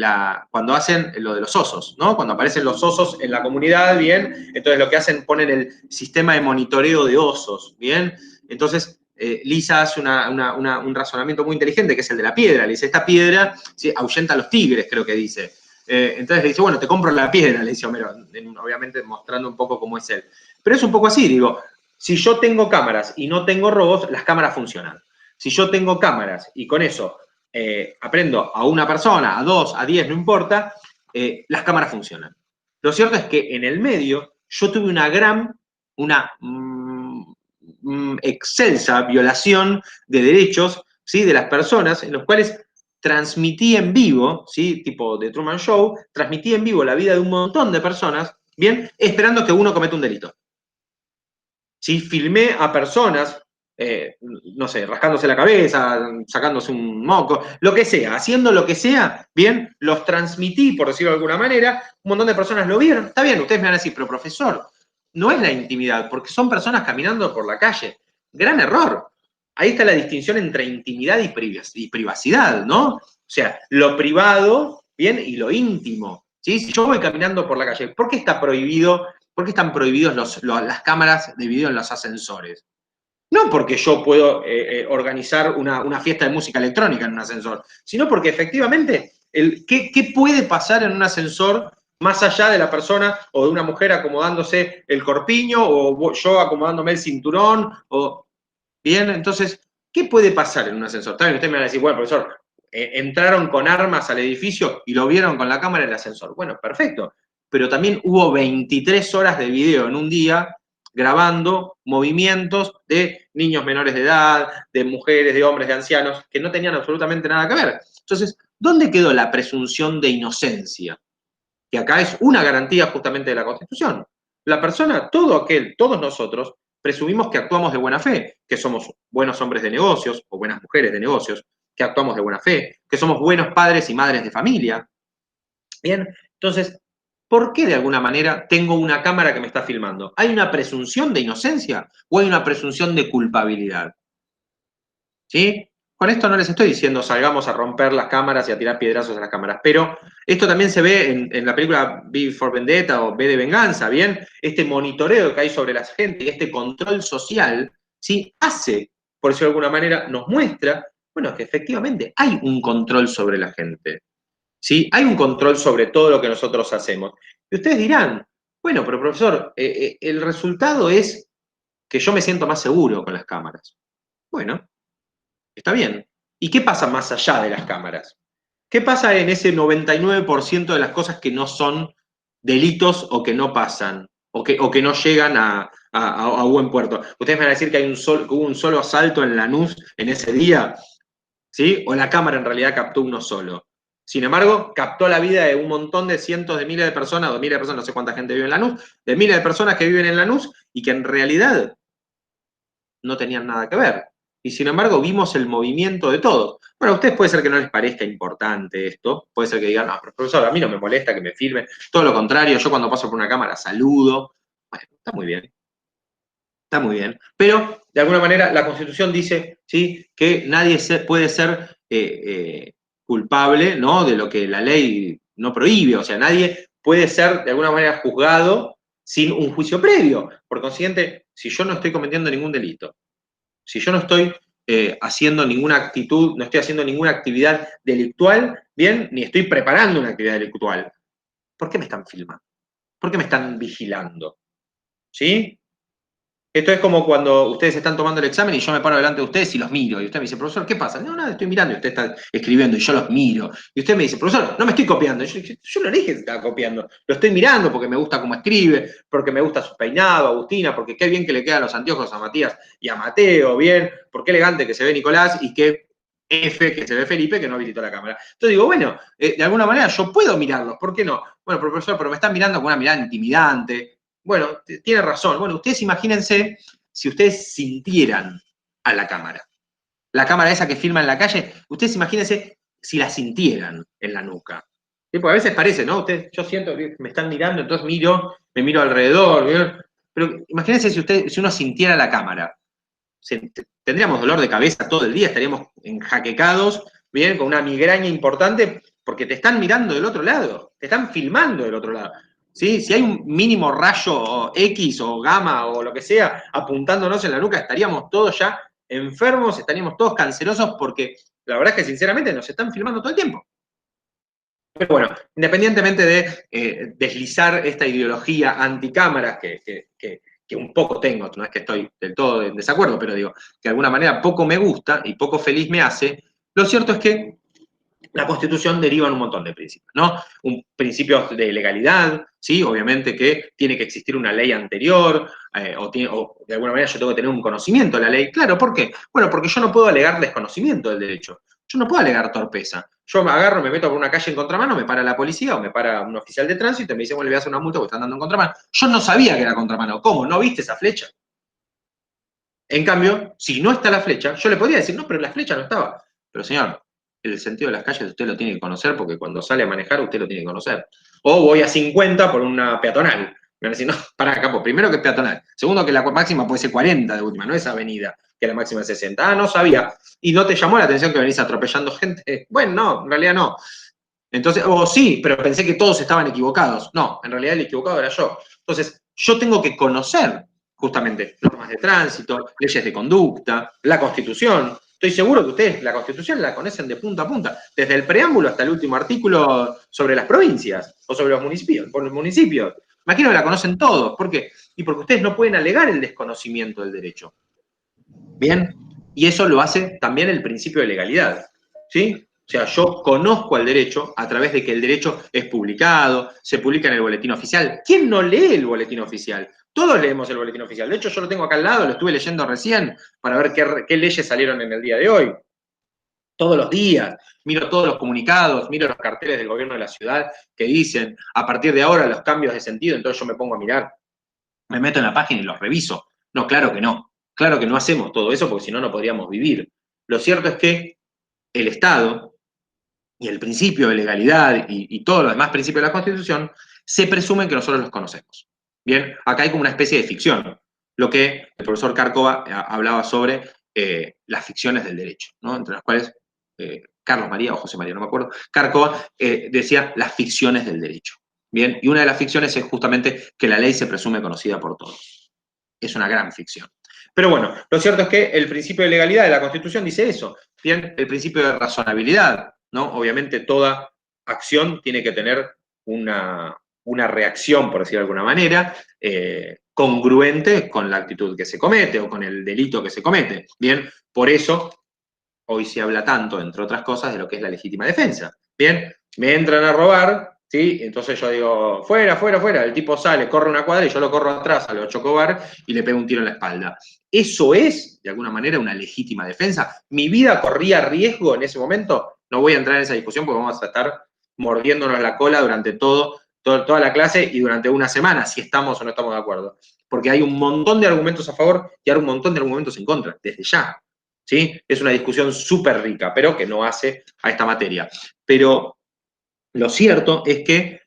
cuando hacen lo de los osos, ¿no? Cuando aparecen los osos en la comunidad, ¿bien? Entonces lo que hacen, ponen el sistema de monitoreo de osos, ¿bien? Entonces, Lisa hace un razonamiento muy inteligente, que es el de la piedra. Le dice, esta piedra, ¿sí? Ahuyenta a los tigres, creo que dice. Entonces le dice, bueno, te compro la piedra, le dice Homero, obviamente mostrando un poco cómo es él. Pero es un poco así, digo, si yo tengo cámaras y no tengo robos, las cámaras funcionan. Si yo tengo cámaras y con eso aprendo a una persona, a dos, a 10, no importa, las cámaras funcionan. Lo cierto es que en el medio yo tuve una excelsa violación de derechos, ¿sí? De las personas, en los cuales transmití en vivo, ¿sí? Tipo de Truman Show, transmití en vivo la vida de un montón de personas, ¿bien? Esperando que uno cometa un delito. ¿Sí? Filmé a personas, no sé, rascándose la cabeza, sacándose un moco, lo que sea, haciendo lo que sea, bien, los transmití, por decirlo de alguna manera, un montón de personas lo vieron. Está bien, ustedes me van a decir, pero profesor, no es la intimidad, porque son personas caminando por la calle. Gran error. Ahí está la distinción entre intimidad y privacidad, ¿no? O sea, lo privado, bien, y lo íntimo. ¿Sí? Si yo voy caminando por la calle, ¿por qué está prohibido? ¿Por qué están prohibidos las cámaras de video en los ascensores? No porque yo puedo organizar una fiesta de música electrónica en un ascensor, sino porque efectivamente, ¿qué puede pasar en un ascensor más allá de la persona o de una mujer acomodándose el corpiño o yo acomodándome el cinturón? Bien, entonces, ¿qué puede pasar en un ascensor? También usted me va a decir, bueno, profesor, entraron con armas al edificio y lo vieron con la cámara en el ascensor. Bueno, perfecto. Pero también hubo 23 horas de video en un día grabando movimientos de niños menores de edad, de mujeres, de hombres, de ancianos, que no tenían absolutamente nada que ver. Entonces, ¿dónde quedó la presunción de inocencia? Que acá es una garantía justamente de la Constitución. La persona, todos nosotros, presumimos que actuamos de buena fe, que somos buenos hombres de negocios o buenas mujeres de negocios, que actuamos de buena fe, que somos buenos padres y madres de familia. Bien, entonces, ¿por qué de alguna manera tengo una cámara que me está filmando? ¿Hay una presunción de inocencia o hay una presunción de culpabilidad? ¿Sí? Con esto no les estoy diciendo salgamos a romper las cámaras y a tirar piedrazos a las cámaras, pero esto también se ve en la película V for Vendetta o V de Venganza, ¿bien? Este monitoreo que hay sobre la gente y este control social, ¿sí? Hace, por decirlo de alguna manera, nos muestra, bueno, que efectivamente hay un control sobre la gente, ¿sí? Hay un control sobre todo lo que nosotros hacemos. Y ustedes dirán, bueno, pero profesor, el resultado es que yo me siento más seguro con las cámaras. Bueno, está bien. ¿Y qué pasa más allá de las cámaras? ¿Qué pasa en ese 99% de las cosas que no son delitos o que no pasan o que no llegan a buen puerto? Ustedes me van a decir que, que hubo un solo asalto en Lanús en ese día. ¿sí? O la cámara en realidad captó uno solo. Sin embargo, captó la vida de un montón de cientos de miles de personas, o miles de personas, no sé cuánta gente vive en Lanús, de miles de personas que viven en Lanús y que en realidad no tenían nada que ver. Y sin embargo, vimos el movimiento de todos. Bueno, a ustedes puede ser que no les parezca importante esto, puede ser que digan, no, pero profesor, a mí no me molesta que me filmen, todo lo contrario, yo cuando paso por una cámara saludo. Bueno, está muy bien. Está muy bien. Pero, de alguna manera, la Constitución dice, ¿sí?, que nadie puede ser culpable, ¿no?, de lo que la ley no prohíbe. O sea, nadie puede ser, de alguna manera, juzgado sin un juicio previo. Por consiguiente, si yo no estoy cometiendo ningún delito, si yo no estoy haciendo ninguna actitud, no estoy haciendo ninguna actividad delictual, bien, ni estoy preparando una actividad delictual, ¿por qué me están filmando? ¿Por qué me están vigilando? ¿Sí? Esto es como cuando ustedes están tomando el examen y yo me paro delante de ustedes y los miro. Y usted me dice, profesor, ¿qué pasa? No, nada, estoy mirando y usted está escribiendo y yo los miro. Y usted me dice, profesor, no me estoy copiando. Yo no le dije que estaba copiando. Lo estoy mirando porque me gusta cómo escribe, porque me gusta su peinado, Agustina, porque qué bien que le quedan los anteojos a Matías y a Mateo, bien, porque elegante que se ve Nicolás y qué F que se ve Felipe que no habilitó la cámara. Entonces digo, bueno, de alguna manera yo puedo mirarlos, ¿por qué no? Bueno, profesor, pero me están mirando con una mirada intimidante. Bueno, tiene razón. Bueno, ustedes imagínense si ustedes sintieran a la cámara esa que filma en la calle, ustedes imagínense si la sintieran en la nuca. ¿Sí? Porque a veces parece, ¿no? Yo siento que me están mirando, entonces me miro alrededor, ¿bien? Pero imagínense si uno sintiera la cámara. Tendríamos dolor de cabeza todo el día, estaríamos enjaquecados, ¿bien? Con una migraña importante, porque te están mirando del otro lado, te están filmando del otro lado. ¿Sí? Si hay un mínimo rayo X o gamma o lo que sea apuntándonos en la nuca, estaríamos todos ya enfermos, estaríamos todos cancerosos porque la verdad es que sinceramente nos están filmando todo el tiempo. Pero bueno, independientemente de deslizar esta ideología anticámaras que un poco tengo, no es que estoy del todo en desacuerdo, pero digo, que de alguna manera poco me gusta y poco feliz me hace, lo cierto es que la Constitución deriva en un montón de principios, ¿no? Principios de legalidad, ¿sí? Obviamente que tiene que existir una ley anterior, o de alguna manera yo tengo que tener un conocimiento de la ley. Claro, ¿por qué? Bueno, porque yo no puedo alegar desconocimiento del derecho. Yo no puedo alegar torpeza. Yo me agarro, me meto por una calle en contramano, me para la policía o me para un oficial de tránsito y me dice, bueno, le voy a hacer una multa porque están dando en contramano. Yo no sabía que era contramano. ¿Cómo? ¿No viste esa flecha? En cambio, si no está la flecha, yo le podría decir, no, pero la flecha no estaba. Pero señor, el sentido de las calles usted lo tiene que conocer porque cuando sale a manejar usted lo tiene que conocer. O voy a 50 por una peatonal. Me van a decir, no, pará, capo, primero que es peatonal. Segundo que la máxima puede ser 40 de última, no es avenida, que la máxima es 60. Ah, no sabía. ¿Y no te llamó la atención que venís atropellando gente? Bueno, no, en realidad no. Entonces, o sí, pero pensé que todos estaban equivocados. No, en realidad el equivocado era yo. Entonces, yo tengo que conocer justamente normas de tránsito, leyes de conducta, la Constitución. Estoy seguro que ustedes la Constitución la conocen de punta a punta, desde el preámbulo hasta el último artículo sobre las provincias o sobre los municipios. Por los municipios. Imagino que la conocen todos. ¿Por qué? Y porque ustedes no pueden alegar el desconocimiento del derecho. ¿Bien? Y eso lo hace también el principio de legalidad. ¿Sí? O sea, yo conozco al derecho a través de que el derecho es publicado, se publica en el boletín oficial. ¿Quién no lee el boletín oficial? Todos leemos el boletín oficial. De hecho, yo lo tengo acá al lado, lo estuve leyendo recién para ver qué leyes salieron en el día de hoy. Todos los días, miro todos los comunicados, miro los carteles del gobierno de la ciudad que dicen, a partir de ahora los cambios de sentido, entonces yo me pongo a mirar, me meto en la página y los reviso. No, claro que no. Claro que no hacemos todo eso porque si no, no podríamos vivir. Lo cierto es que el Estado y el principio de legalidad y todos los demás principios de la Constitución se presumen que nosotros los conocemos. Bien, acá hay como una especie de ficción, lo que el profesor Cárcova hablaba sobre las ficciones del derecho, ¿no? Entre las cuales Carlos María o José María, no me acuerdo, Cárcova decía las ficciones del derecho. Bien, y una de las ficciones es justamente que la ley se presume conocida por todos. Es una gran ficción. Pero bueno, lo cierto es que el principio de legalidad de la Constitución dice eso. Bien, el principio de razonabilidad, ¿no? Obviamente toda acción tiene que tener una reacción, por decirlo de alguna manera, congruente con la actitud que se comete o con el delito que se comete. Bien, por eso hoy se habla tanto, entre otras cosas, de lo que es la legítima defensa. Bien, me entran a robar, ¿sí? Entonces yo digo, fuera, fuera, fuera. El tipo sale, corre una cuadra y yo lo corro atrás a los Chocobar y le pego un tiro en la espalda. ¿Eso es, de alguna manera, una legítima defensa? ¿Mi vida corría riesgo en ese momento? No voy a entrar en esa discusión porque vamos a estar mordiéndonos la cola durante toda la clase y durante una semana, si estamos o no estamos de acuerdo. Porque hay un montón de argumentos a favor y hay un montón de argumentos en contra, desde ya. ¿Sí? Es una discusión súper rica, pero que no hace a esta materia. Pero lo cierto es que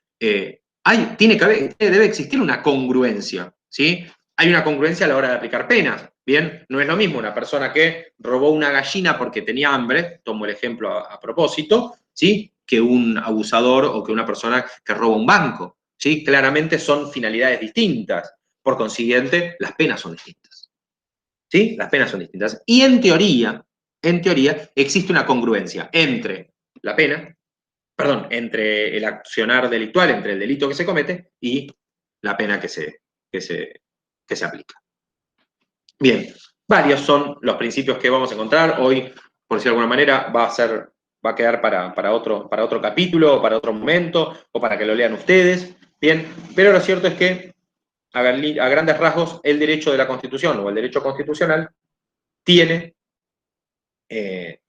debe existir una congruencia, ¿sí? Hay una congruencia a la hora de aplicar penas, ¿bien? No es lo mismo una persona que robó una gallina porque tenía hambre, tomo el ejemplo a propósito, ¿sí? Que un abusador o que una persona que roba un banco, ¿sí? Claramente son finalidades distintas, por consiguiente, las penas son distintas, ¿sí? Las penas son distintas. Y en teoría, existe una congruencia entre la pena, perdón, entre el accionar delictual, entre el delito que se comete y la pena que se aplica. Bien, varios son los principios que vamos a encontrar. Hoy, por decirlo de alguna manera, va a quedar para otro capítulo, para otro momento, o para que lo lean ustedes. Bien, pero lo cierto es que, a grandes rasgos, el derecho de la Constitución o el derecho constitucional tiene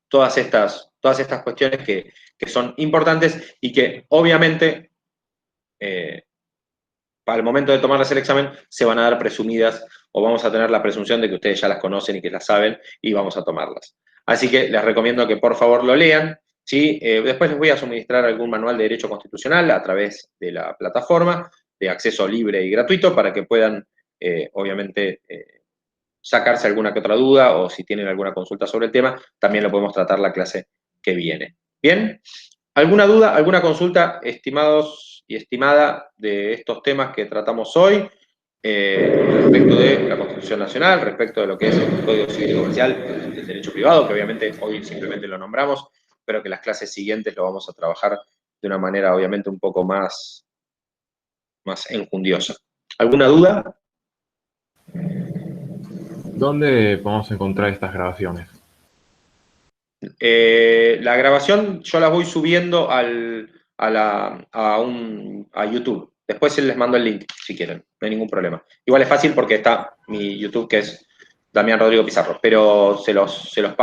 todas estas cuestiones que son importantes y que obviamente para el momento de tomarlas el examen se van a dar presumidas o vamos a tener la presunción de que ustedes ya las conocen y que las saben y vamos a tomarlas. Así que les recomiendo que por favor lo lean. ¿Sí? Después les voy a suministrar algún manual de derecho constitucional a través de la plataforma de acceso libre y gratuito para que puedan, obviamente, sacarse alguna que otra duda o si tienen alguna consulta sobre el tema, también lo podemos tratar la clase que viene. ¿Bien? ¿Alguna duda, alguna consulta, estimados y estimada, de estos temas que tratamos hoy? Respecto de la Constitución Nacional, respecto de lo que es el Código Civil y Comercial, del derecho privado, que obviamente hoy simplemente lo nombramos, pero que las clases siguientes lo vamos a trabajar de una manera obviamente un poco más enjundiosa. ¿Alguna duda? ¿Dónde podemos encontrar estas grabaciones? La grabación yo la voy subiendo a YouTube. Después les mando el link, si quieren, no hay ningún problema. Igual es fácil porque está mi YouTube, que es Damián Rodrigo Pizarro, pero se los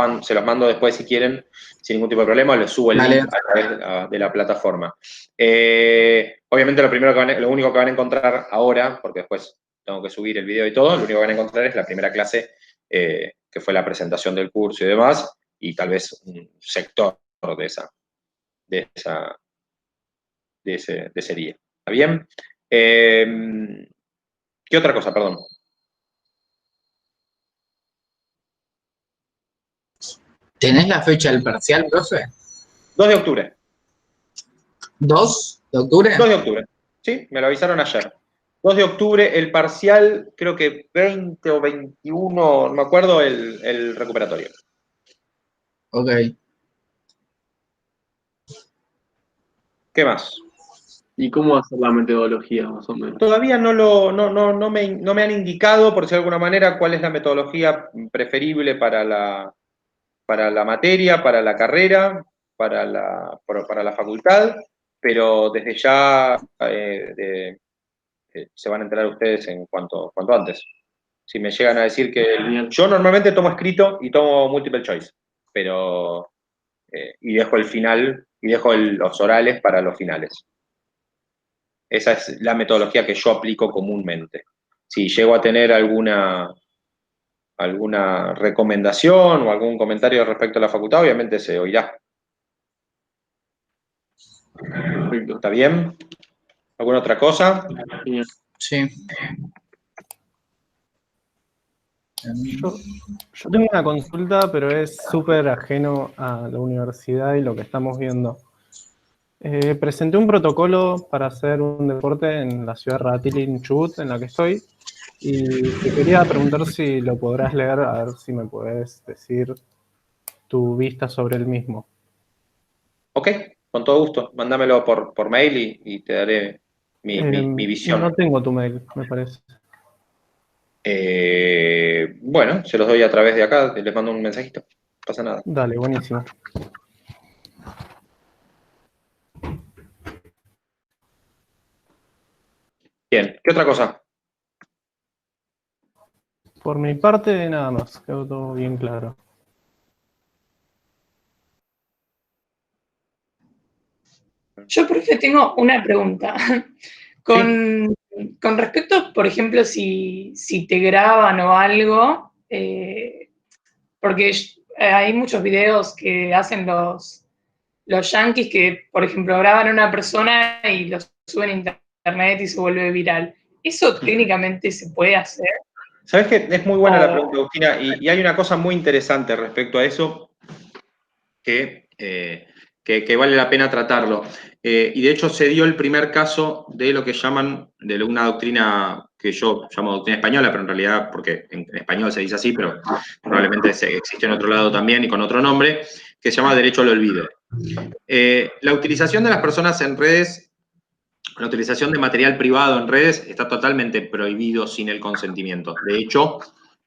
mando después si quieren, sin ningún tipo de problema, les subo el link a través de la plataforma. Obviamente lo único que van a encontrar ahora, porque después tengo que subir el video y todo, lo único que van a encontrar es la primera clase, que fue la presentación del curso y demás, y tal vez un sector de ese día. ¿Está bien? ¿Qué otra cosa? Perdón. ¿Tenés la fecha del parcial, profe? 2 de octubre. ¿2 de octubre? 2 de octubre. Sí, me lo avisaron ayer. 2 de octubre, el parcial, creo que 20 o 21, no me acuerdo, el recuperatorio. Ok. ¿Qué más? ¿Y cómo va a ser la metodología, más o menos? Todavía no me han indicado, por decirlo de alguna manera, cuál es la metodología preferible para la materia, para la carrera, para la facultad, pero desde ya se van a enterar ustedes en cuanto antes. Si me llegan a decir que yo normalmente tomo escrito y tomo multiple choice, pero y dejo el final y dejo los orales para los finales. Esa es la metodología que yo aplico comúnmente. Si llego a tener alguna recomendación o algún comentario respecto a la facultad, obviamente se oirá. Perfecto. ¿Está bien? ¿Alguna otra cosa? Genial. Sí. Yo tengo una consulta, pero es súper ajeno a la universidad y lo que estamos viendo. Presenté un protocolo para hacer un deporte en la ciudad de Ratilin, Chubut, en la que estoy, y te quería preguntar si lo podrás leer, a ver si me puedes decir tu vista sobre el mismo. Ok, con todo gusto. Mándamelo por mail y te daré mi visión. No tengo tu mail, me parece. Bueno, se los doy a través de acá, les mando un mensajito. No pasa nada. Dale, buenísimo. Bien, ¿qué otra cosa? Por mi parte, nada más, quedó todo bien claro. Yo, profe, tengo una pregunta. Con, con respecto, por ejemplo, si te graban o algo, porque hay muchos videos que hacen los yanquis que, por ejemplo, graban a una persona y lo suben a internet y se vuelve viral. ¿Eso técnicamente se puede hacer? ¿Sabes qué? Es muy buena la pregunta, Agustina, y hay una cosa muy interesante respecto a eso que vale la pena tratarlo. Y de hecho se dio el primer caso de lo que llaman, de una doctrina que yo llamo doctrina española, pero en realidad, porque en español se dice así, pero probablemente existe en otro lado también y con otro nombre, que se llama derecho al olvido. La utilización de las personas en redes, la utilización de material privado en redes está totalmente prohibido sin el consentimiento. De hecho,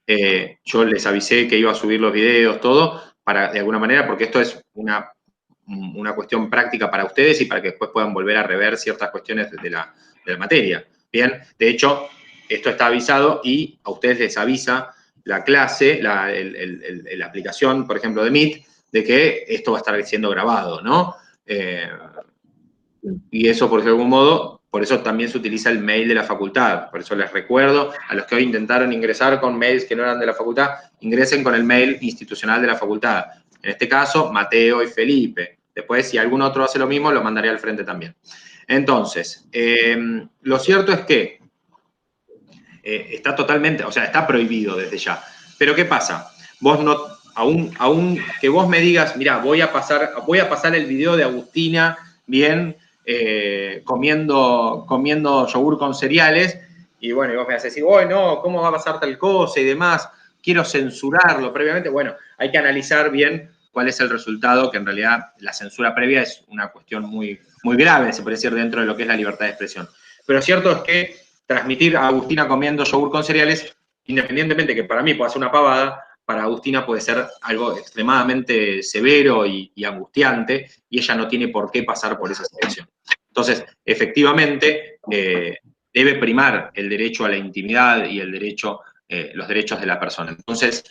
yo les avisé que iba a subir los videos, todo, de alguna manera, porque esto es una cuestión práctica para ustedes y para que después puedan volver a rever ciertas cuestiones de la materia. Bien, de hecho, esto está avisado y a ustedes les avisa la clase, la aplicación, por ejemplo, de Meet, de que esto va a estar siendo grabado, ¿no? Y eso, por algún modo, por eso también se utiliza el mail de la facultad. Por eso les recuerdo a los que hoy intentaron ingresar con mails que no eran de la facultad, ingresen con el mail institucional de la facultad. En este caso, Mateo y Felipe. Después, si algún otro hace lo mismo, lo mandaré al frente también. Entonces, lo cierto es que está totalmente, o sea, está prohibido desde ya. Pero ¿qué pasa? Vos no, aún que vos me digas, mira, voy a pasar el video de Agustina, bien, comiendo yogur con cereales, y bueno, y vos me vas a decir, no, ¿cómo va a pasar tal cosa y demás? Quiero censurarlo previamente. Bueno, hay que analizar bien cuál es el resultado, que en realidad la censura previa es una cuestión muy, muy grave, se puede decir, dentro de lo que es la libertad de expresión. Pero cierto es que transmitir a Agustina comiendo yogur con cereales, independientemente que para mí pueda ser una pavada, para Agustina puede ser algo extremadamente severo y angustiante, y ella no tiene por qué pasar por esa situación. Entonces, efectivamente, debe primar el derecho a la intimidad y los derechos de la persona. Entonces,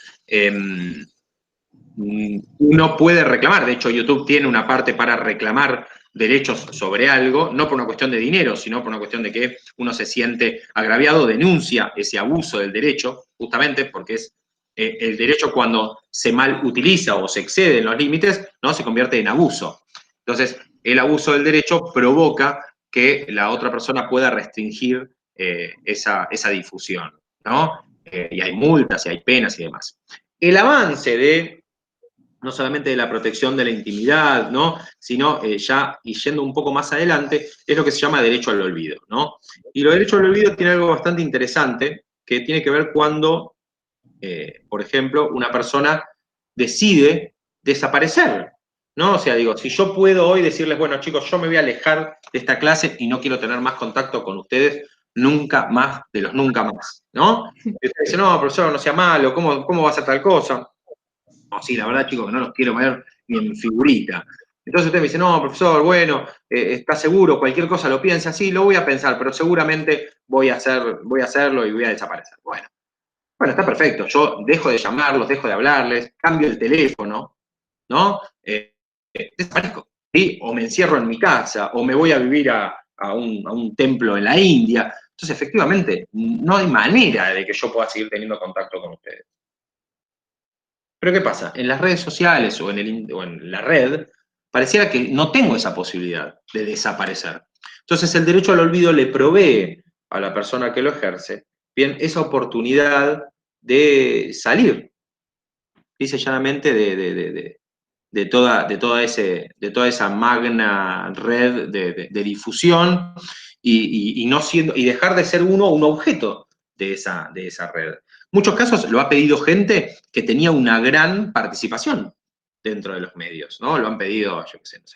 uno puede reclamar, de hecho YouTube tiene una parte para reclamar derechos sobre algo, no por una cuestión de dinero, sino por una cuestión de que uno se siente agraviado, denuncia ese abuso del derecho, justamente porque es el derecho cuando se mal utiliza o se excede en los límites, ¿no? Se convierte en abuso. Entonces, el abuso del derecho provoca que la otra persona pueda restringir esa difusión, ¿no? Y hay multas, y hay penas y demás. El avance no solamente de la protección de la intimidad, ¿no? Sino ya, y yendo un poco más adelante, es lo que se llama derecho al olvido, ¿no? Y lo derecho al olvido tiene algo bastante interesante, que tiene que ver cuando, por ejemplo, una persona decide desaparecer, ¿no? O sea, digo, si yo puedo hoy decirles, bueno, chicos, yo me voy a alejar de esta clase y no quiero tener más contacto con ustedes nunca más de los nunca más, ¿no? Y usted dice, no, profesor, no sea malo, ¿cómo va a ser tal cosa? No, sí, la verdad, chicos, que no los quiero ver ni en figurita. Entonces usted me dice, no, profesor, bueno, ¿está seguro? Cualquier cosa lo piensa, sí, lo voy a pensar, pero seguramente voy a hacerlo y voy a desaparecer. Bueno, está perfecto. Yo dejo de llamarlos, dejo de hablarles, cambio el teléfono, ¿no? Desaparezco, ¿sí? O me encierro en mi casa, o me voy a vivir a un templo en la India. Entonces, efectivamente, no hay manera de que yo pueda seguir teniendo contacto con ustedes. Pero ¿qué pasa? En las redes sociales o en la red, pareciera que no tengo esa posibilidad de desaparecer. Entonces el derecho al olvido le provee a la persona que lo ejerce, bien, esa oportunidad de salir, dice llanamente, de toda esa magna red de difusión y dejar de ser uno un objeto de esa red. Muchos casos lo ha pedido gente que tenía una gran participación dentro de los medios, ¿no? Lo han pedido, yo qué sé, no sé,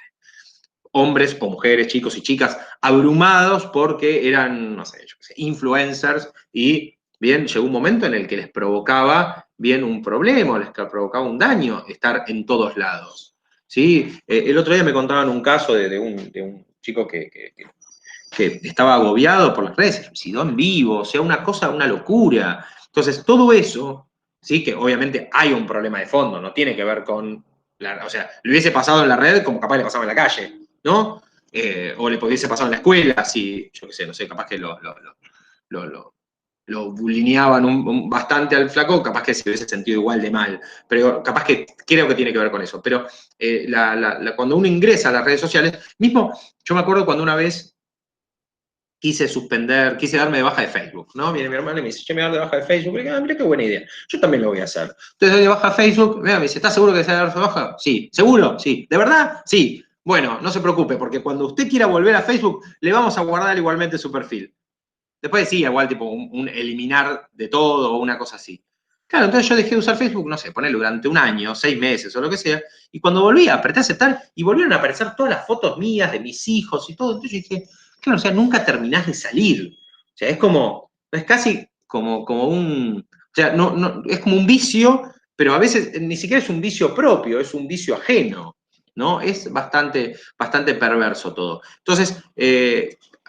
hombres o mujeres, chicos y chicas, abrumados porque eran, no sé, yo qué sé, influencers y, bien, llegó un momento en el que les provocaba, bien, un problema, les provocaba un daño estar en todos lados, ¿sí? El otro día me contaban un caso de un chico que que estaba agobiado por las redes, se suicidó en vivo, o sea, una cosa, una locura. Entonces, todo eso, sí, que obviamente hay un problema de fondo, no tiene que ver con, o sea, le hubiese pasado en la red como capaz le pasaba en la calle, ¿no? O le hubiese pasado en la escuela, si, yo qué sé, no sé, capaz que lo bulineaban bastante al flaco, capaz que se hubiese sentido igual de mal, pero capaz que creo que tiene que ver con eso. Pero cuando uno ingresa a las redes sociales, mismo, yo me acuerdo cuando una vez quise darme de baja de Facebook, ¿no? Viene mi hermano y me dice, che, me voy a dar de baja de Facebook. Y le digo, mira qué buena idea, yo también lo voy a hacer. Entonces doy de baja de Facebook, me dice, ¿estás seguro que se va a dar de baja? Sí. ¿Seguro? Sí. ¿De verdad? Sí. Bueno, no se preocupe, porque cuando usted quiera volver a Facebook, le vamos a guardar igualmente su perfil. Después sí, igual tipo un eliminar de todo o una cosa así. Claro, entonces yo dejé de usar Facebook, no sé, ponerlo durante un año, 6 meses o lo que sea, y cuando volví, apreté a aceptar y volvieron a aparecer todas las fotos mías, de mis hijos y todo. Entonces yo dije, claro, o sea, nunca terminás de salir. O sea, es casi como un, o sea, es como un vicio, pero a veces ni siquiera es un vicio propio, es un vicio ajeno, ¿no? Es bastante perverso todo. Entonces,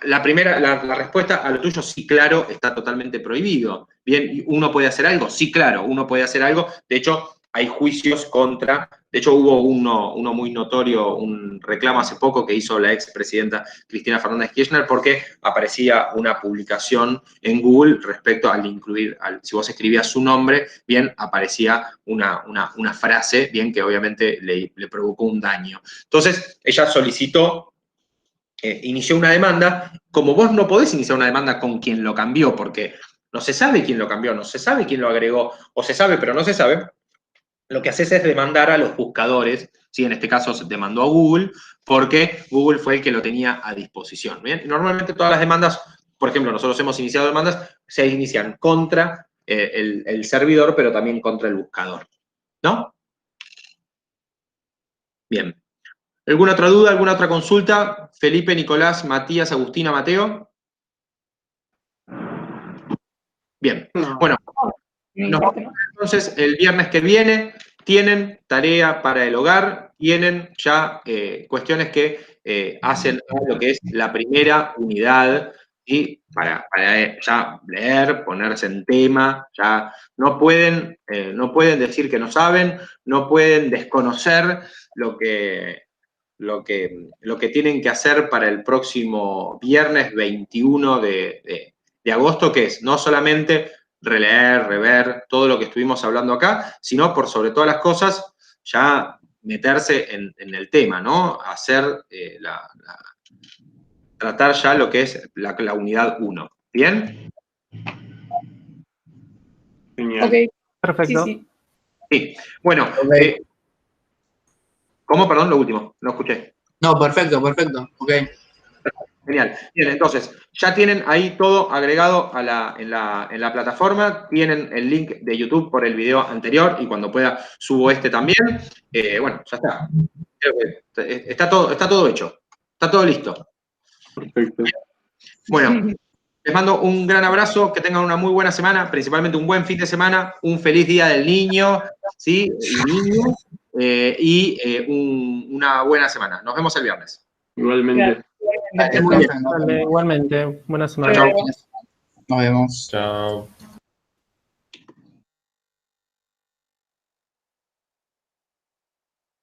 la respuesta a lo tuyo, sí, claro, está totalmente prohibido. Bien, ¿uno puede hacer algo? Sí, claro, uno puede hacer algo. De hecho, hay juicios de hecho hubo uno muy notorio, un reclamo hace poco que hizo la expresidenta Cristina Fernández Kirchner porque aparecía una publicación en Google respecto al incluir, si vos escribías su nombre, bien, aparecía una frase, bien, que obviamente le provocó un daño. Entonces, ella solicitó, inició una demanda. Como vos no podés iniciar una demanda con quien lo cambió, porque no se sabe quién lo cambió, no se sabe quién lo agregó, o se sabe pero no se sabe, lo que haces es demandar a los buscadores, ¿sí? En este caso se demandó a Google, porque Google fue el que lo tenía a disposición. ¿Bien? Normalmente todas las demandas, por ejemplo, nosotros hemos iniciado demandas, se inician contra el servidor, pero también contra el buscador. ¿No? Bien. ¿Alguna otra duda, alguna otra consulta? Felipe, Nicolás, Matías, Agustina, Mateo. Bien. Bueno, nos vemos entonces el viernes que viene. Tienen tarea para el hogar, tienen ya cuestiones que hacen a lo que es la primera unidad, y para ya leer, ponerse en tema, ya no pueden decir que no saben, no pueden desconocer lo que tienen que hacer para el próximo viernes 21 de agosto, que es no solamente releer, rever todo lo que estuvimos hablando acá, sino por sobre todas las cosas, ya meterse en el tema, ¿no? Hacer, tratar ya lo que es la unidad 1. ¿Bien? Genial. Ok, Perfecto. sí. Sí. Bueno, Ok. ¿cómo? Perdón, lo último, no escuché. No, perfecto, ok. Genial. Bien, entonces, ya tienen ahí todo agregado en la plataforma. Tienen el link de YouTube por el video anterior y cuando pueda subo este también. Bueno, ya está. Creo que está todo hecho. Está todo listo. Perfecto. Bueno, les mando un gran abrazo, que tengan una muy buena semana, principalmente un buen fin de semana, un feliz día del niño, ¿sí? Y niño, una buena semana. Nos vemos el viernes. Igualmente. Dale, Muy bien. profe, nos Dale, vemos. igualmente, buena semana. Chao. Nos vemos. Chao.